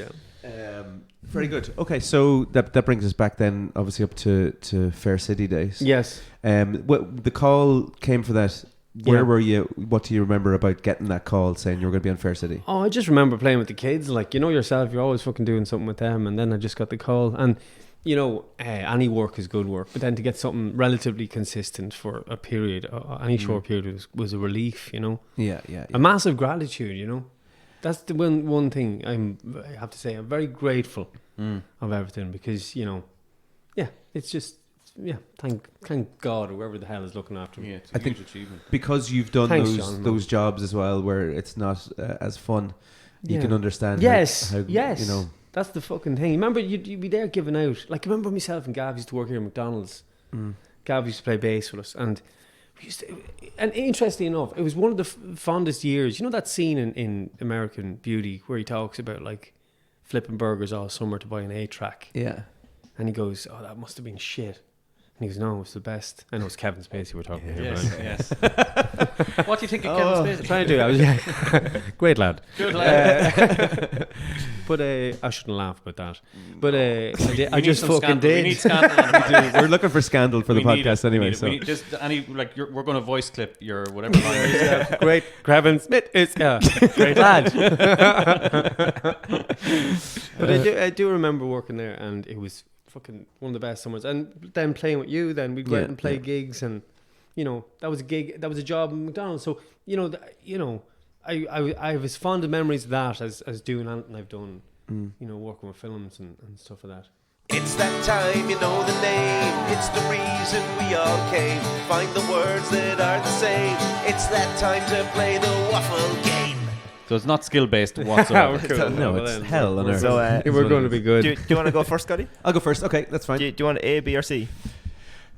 Very good. Okay, so that brings us back then, obviously, up to Fair City days. Yes. The call came for that. Where were you? What do you remember about getting that call saying you were going to be on Fair City? Oh, I just remember playing with the kids. Like, you know yourself, you're always fucking doing something with them. And then I just got the call. And, you know, any work is good work. But then to get something relatively consistent for a period, any short period, was a relief, you know? Yeah. A massive gratitude, you know? That's the one thing I have to say. I'm very grateful of everything because, you know, it's just... Yeah, thank God, or whoever the hell is looking after me. Yeah, it's a huge achievement. Because you've done those jobs as well, where it's not as fun. You can understand. Yes, how, yes. You know, that's the fucking thing. Remember, you'd be there giving out. Like, remember myself and Gav used to work here at McDonald's. Gav used to play bass with us, and we used to. And interestingly enough, it was one of the fondest years. You know that scene in American Beauty where he talks about like flipping burgers all summer to buy an 8-track. Yeah, and he goes, "Oh, that must have been shit." And he goes, no, it's the best. I know it's Kevin Spacey we're talking here. Yes. What do you think of Kevin Spacey? Trying to do it. Great lad. Good lad. But I shouldn't laugh about that. But I just fucking scandal. did. We need scandal. We're looking for scandal for the podcast anyway. So we need just we're going to voice clip your whatever line is. Great. Kevin Smith is great lad. But I do remember working there, and it was fucking one of the best summers. And then playing with you, then we'd go out and play gigs, and you know that was a gig, that was a job in McDonald's. So I have as fond of memories of that as doing anything I've done. You know, working with films and stuff like that. It's that time, you know the name. It's the reason we all came. Find the words that are the same. It's that time to play the waffle game. So it's not skill based whatsoever. Cool. No, it's hell on earth. So we're going to be good. Do you want to go first, Scotty? I'll go first. Okay, that's fine. Do you want A, B, or C?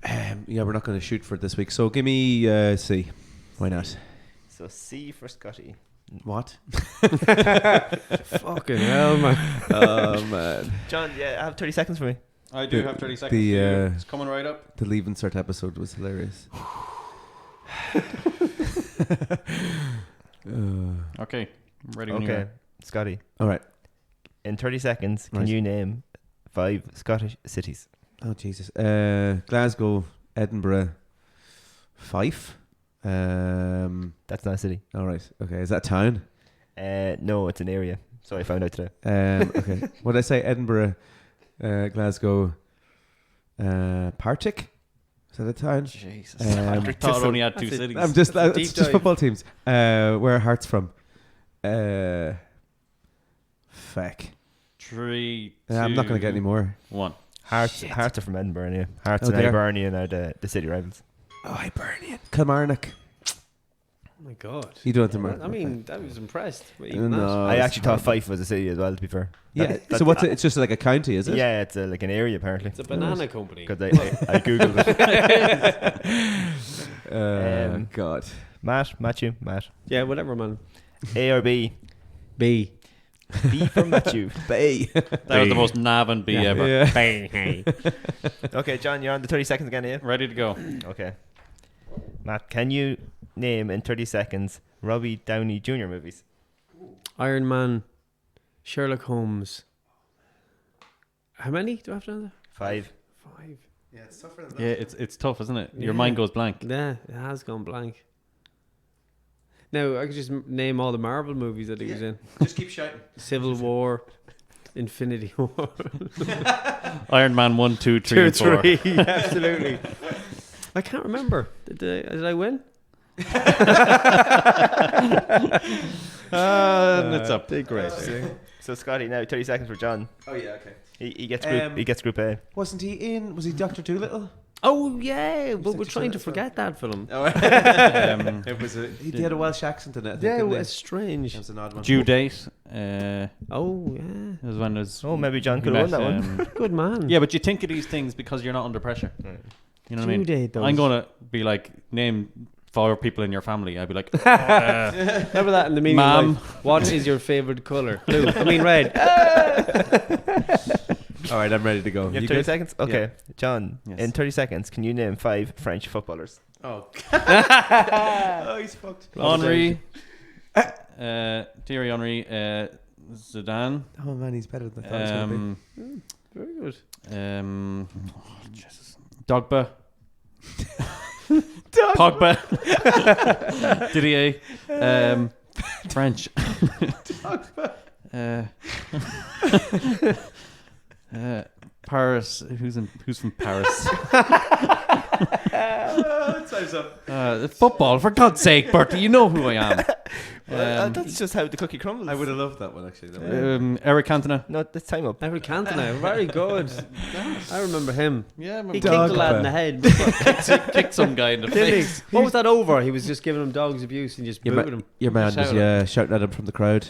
Yeah, we're not going to shoot for it this week. So give me C. Why not? So C for Scotty. What? Fucking hell, man. Oh, man. John, I have 30 seconds for me. I do have 30 seconds. It's coming right up. The Leave Insert episode was hilarious. Okay, I'm ready when you are. Scotty. All right. In 30 seconds, can you name 5 Scottish cities? Oh, Jesus. Glasgow, Edinburgh, Fife. That's not a city. All right. Okay. Is that a town? No, it's an area. So I found out today. Okay. What did I say? Edinburgh, Glasgow, Partick? Is Is that a town? Jesus. I thought it only had 2 cities. I'm just That's a it's deep just dive. football teams. Where are Hearts from? Fuck. 3, 2, I'm not going to get any more. 1. Hearts are from Edinburgh, yeah. Hearts Oh, and they are? Hibernian are the city rivals. Oh, Hibernian. Kilmarnock. Oh my god. You don't have to. I mean, I was impressed. With even that. No, I it's actually thought horrible. Fife was a city as well, to be fair. Yeah. So what's it? It's just like a county, is it? Yeah, it's like an area apparently. It's a banana company. Because I googled it. God. Matt. Yeah, whatever, man. A or B? B. B for Matthew. Bay. That was the most Navan B ever. Yeah. Okay, John, you're on the 30 seconds again, yeah? Ready to go. Okay. Matt, can you name in 30 seconds Robbie Downey Jr. movies? Iron Man. Sherlock Holmes. How many do I have to answer? 5. 5. Yeah, it's tougher than that. Yeah, it's tough, isn't it? Your Yeah. mind goes blank. Yeah, it has gone blank. Now, I could just name all the Marvel movies that he was in. Just keep shouting. Civil War. Infinity War. Iron Man 1, 2, 3, and 4. Absolutely. I can't remember. Did I win? And it's up. Great. So Scotty, now 30 seconds for John. Oh yeah, okay. He gets group A. Wasn't he in? Was he Dr. Dolittle? Oh, yeah. But we're to trying that to as well. forget that film. Oh, Um, it was he had a Welsh accent in it. I think, Yeah, didn't he? it's strange. That was an odd one. Due date. Oh, yeah. Was when it was. Oh, maybe John we could have won met, that one. Good man. Yeah, but you think of these things because you're not under pressure. You know what I mean? Due date, though. I'm going to be like, name 4 people in your family. I'd be like, Remember that in the meeting? Ma'am. Like, what is your favourite colour? Blue. I mean, red. All right, I'm ready to go. You have You 30 good? seconds? Okay. John, Yes. in 30 seconds, can you name 5 French footballers? Oh. Oh, he's fucked. Henri, Thierry Henry, Zidane, Oh man, he's better than I thought he was gonna be. Very good. Jesus. Dogba, Pogba, Didier, French, Paris. Who's from Paris? Time's up. Football, for God's sake, Bertie. You know who I am. That's just how the cookie crumbles. I would have loved that one actually. That one. Eric Cantona. No, that's time up. Eric Cantona. Very good. I remember him. Yeah, He kicked the lad in the head. kicked some guy in the Didn't he? face. What was that over? He was just giving him dogs abuse and just Your, booed ma- him. your man was shouting at him from the crowd.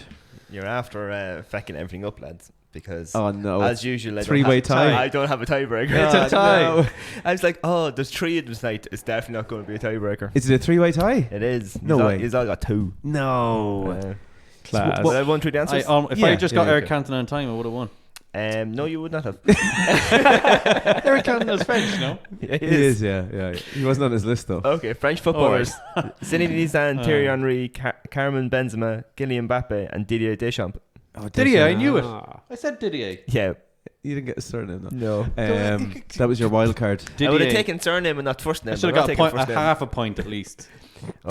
You're after fucking everything up, lads. Because Oh no! as usual, Three-way tie. I don't have a tiebreaker. It's a tie. No. I was like, oh, there's 3 in this night. It's definitely not going to be a tiebreaker. Is it a 3-way tie? It is. No way. He's all got 2. No. Class. But I won 3 answers. If I Yeah, just got yeah, Eric okay. Cantona in time, I would have won. No, you would not have. Eric Cantona's French, no? It He is, yeah. He wasn't on his list though. Okay, French footballers: Zinedine Zidane, Thierry Oh. Henry, Carmen Benzema, Kylian Mbappe, and Didier Deschamps. Oh, Didier, I knew it. Ah. I said Didier. Yeah, You didn't get a surname though. no. That was your wild card. I would have Didier. taken surname and not first name. I should but have I'm got not taking first name. half a point at least.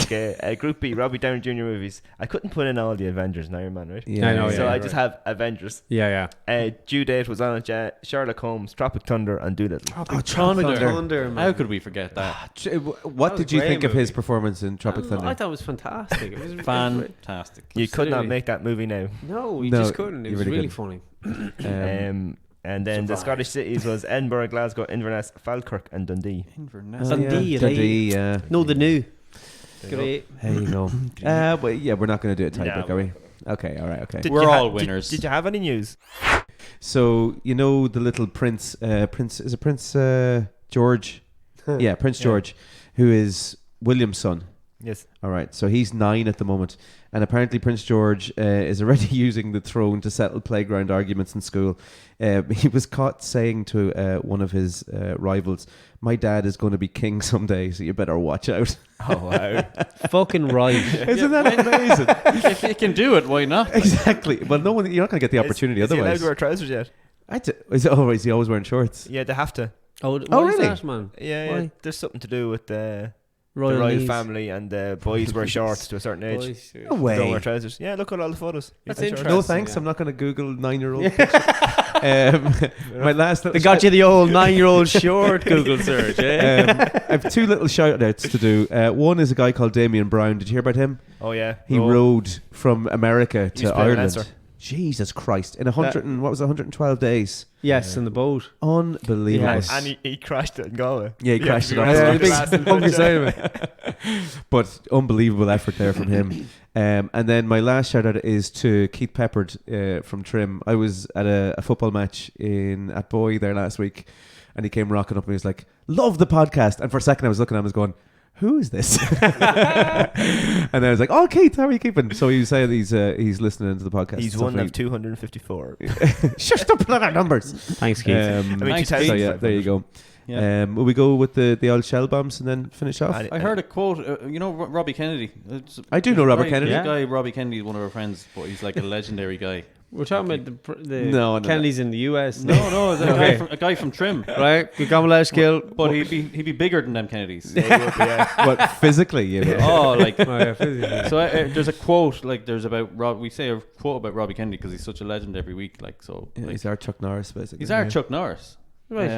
Okay, Group B: Robbie Downey Jr. movies. I couldn't put in all the Avengers and Iron Man, right? Yeah, I know, So yeah, I just have Avengers. Yeah. Due date was on it. Sherlock Holmes, Tropic Thunder, and Doolittle. Oh, Tropic Thunder, man. How could we forget that? What That was did you a great think of his movie. performance in Tropic I Thunder? thought it was fantastic. It was Fantastic. You could not Absolutely. make that movie now. No, you No, just couldn't. It you was really really couldn't. funny. And then the Scottish cities was Edinburgh, Glasgow, Inverness, Falkirk, and Dundee. Inverness. Dundee, Dundee, yeah. No, the new. There you Great. There you go. Well, yeah, we're not going to do a tiebreak, No. are we? Okay, all right, okay. Did We're you all winners. Did you have any news? So you know the little Prince, is it Prince George? Yeah, Prince Yeah. George, who is William's son. Yes. All right, so he's 9 at the moment, and apparently Prince George is already using the throne to settle playground arguments in school. He was caught saying to one of his rivals, "My dad is going to be king someday, so you better watch out." Oh wow. Fucking right. Isn't that amazing? If you can do it, why not? Exactly. Well, no one, you're not going to get the opportunity is he allowed otherwise. to wear trousers yet? Is he always wearing shorts? Yeah, they have to. Oh, Oh, what is really? that, man? Yeah, Why? there's something to do with the Royal royal knees. family and the boys wear shorts to a certain age. Boys. No Don't way. wear trousers. Yeah, look at all the photos. That's Wear interesting. No shorts. thanks. Yeah. I'm not going to Google 9-year-old pictures. My last They got you the old 9-year-old short Google search. I have two little shout outs to do. One is a guy called Damien Brown. Did you hear about him? Oh yeah, He rode from America to Ireland. Leicester. Jesus Christ! In 112 days. Yes, in the boat. Unbelievable. Yes. And he crashed it in Galway. Yeah, he crashed it off. Hungry side of it. But unbelievable effort there from him. And then my last shout out is to Keith Peppard from Trim. I was at a football match at Boy there last week, and he came rocking up and he was like, "Love the podcast." And for a second I was looking at him, I was going, who is this? And I was like, "Oh, Keith, how are you keeping?" So he was saying he's listening to the podcast. He's one of 254. Shut up, not our numbers. Thanks, Keith. Thanks, So yeah, there you go. Yeah. Will we go with the old shell bombs and then finish off? I heard a quote. Robbie Kennedy. I do know Robert Kennedy. The guy Robbie Kennedy is one of our friends, but he's like a legendary guy. We're talking about the No, Kennedys in the US. No, a guy from Trim. Right, good Kamalash kill. But he'd be bigger than them Kennedys. But physically, you know. Oh, like physically. so. There's a quote like there's about Rob. We say a quote about Robbie Kennedy because he's such a legend every week. Like so, Yeah, like, he's our Chuck Norris, basically. he's our Chuck Norris. Right.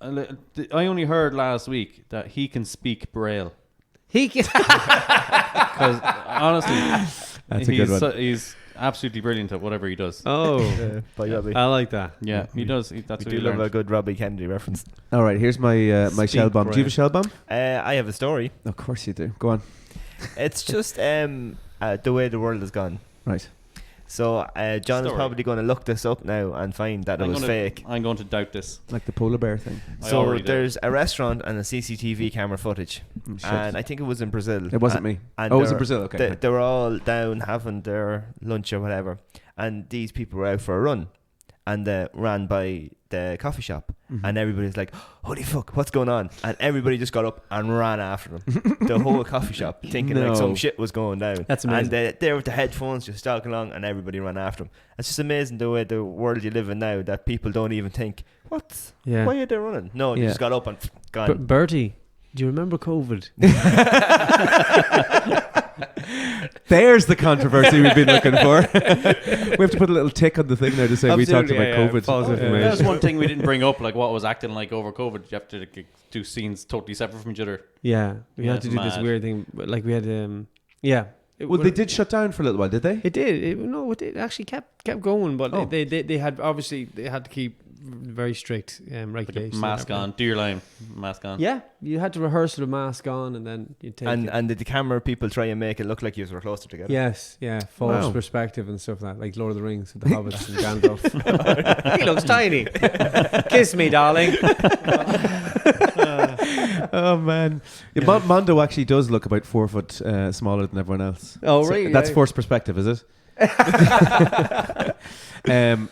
I only heard last week that he can speak Braille. He can. Because honestly, That's a good one. He's absolutely brilliant at whatever he does. Oh, By Robbie. I like that. Yeah, he does. That's We what do he love a learned. good Robbie Kennedy reference. All right, here's my my shell bomb. Do you have a shell bomb? I have a story. Of course you do. Go on. It's just the way the world has gone. Right. So John is Story. probably going to look this up now and find that it was fake. I'm going to doubt this. Like the polar bear thing. I So already do. there's a restaurant and a CCTV camera footage, Shit. and I think it was in Brazil. It wasn't me. And Oh, it was they in were- Brazil. Okay. They were all down having their lunch or whatever, and these people were out for a run, and they ran by the coffee shop, and everybody's like, "Holy fuck, what's going on?" And everybody just got up and ran after them. The whole coffee shop, thinking like some No. shit was going down. That's amazing. And they're with the headphones just stalking along, and everybody ran after them. It's just amazing the way the world you live in now, that people don't even think, "What? Yeah. Why are they running?" No, they Yeah. just got up and gone. Bertie, do you remember COVID? There's the controversy we've been looking for. We have to put a little tick on the thing there to say we talked about COVID. False That was information. one thing we didn't bring up, like what was acting like over COVID. You have to do scenes totally separate from each other. Yeah, we Yeah, had to do this mad. weird thing. Like we had, yeah. Well, they did shut down for a little while, did they? It did. It actually kept going, but Oh. they had obviously they had to keep very strict Like regulations. a mask on. Do your line. Mask on. Yeah, you had to rehearse with a mask on, and then you take. And did the camera people try and make it look like you were closer together? Yes, yeah, false Wow. perspective and stuff like that, like Lord of the Rings with the hobbits and Gandalf. He looks tiny. Kiss me, darling. Oh man, yeah. Mondo actually does look about 4 foot smaller than everyone else. Oh, So really? That's Right. forced perspective, is it?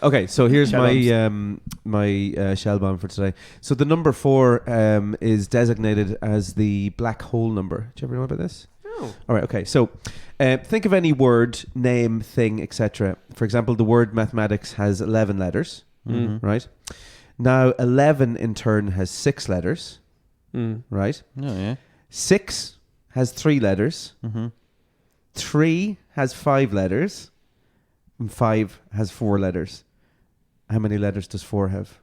Okay, so here's my shell bomb for today. So the number 4 is designated as the black hole number. Do you ever know about this? Oh. All right. Okay. So think of any word, name, thing, etc. For example, the word mathematics has 11 letters. Right. Now 11 in turn has 6 letters. Right. Oh, yeah. 6 has 3 letters. 3 has 5 letters. And 5 has 4 letters. How many letters does 4 have?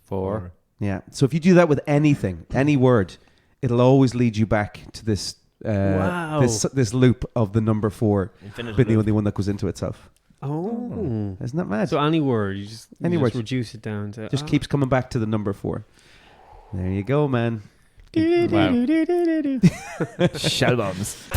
4. Yeah. So if you do that with anything, any word, it'll always lead you back to this Wow. this loop of the number 4 Infinite being the loop. only one that goes into itself. Oh. Isn't that mad? So any word, you just word. reduce it down to Just keeps coming back to the number 4. There you go, man. Wow. Shell bombs.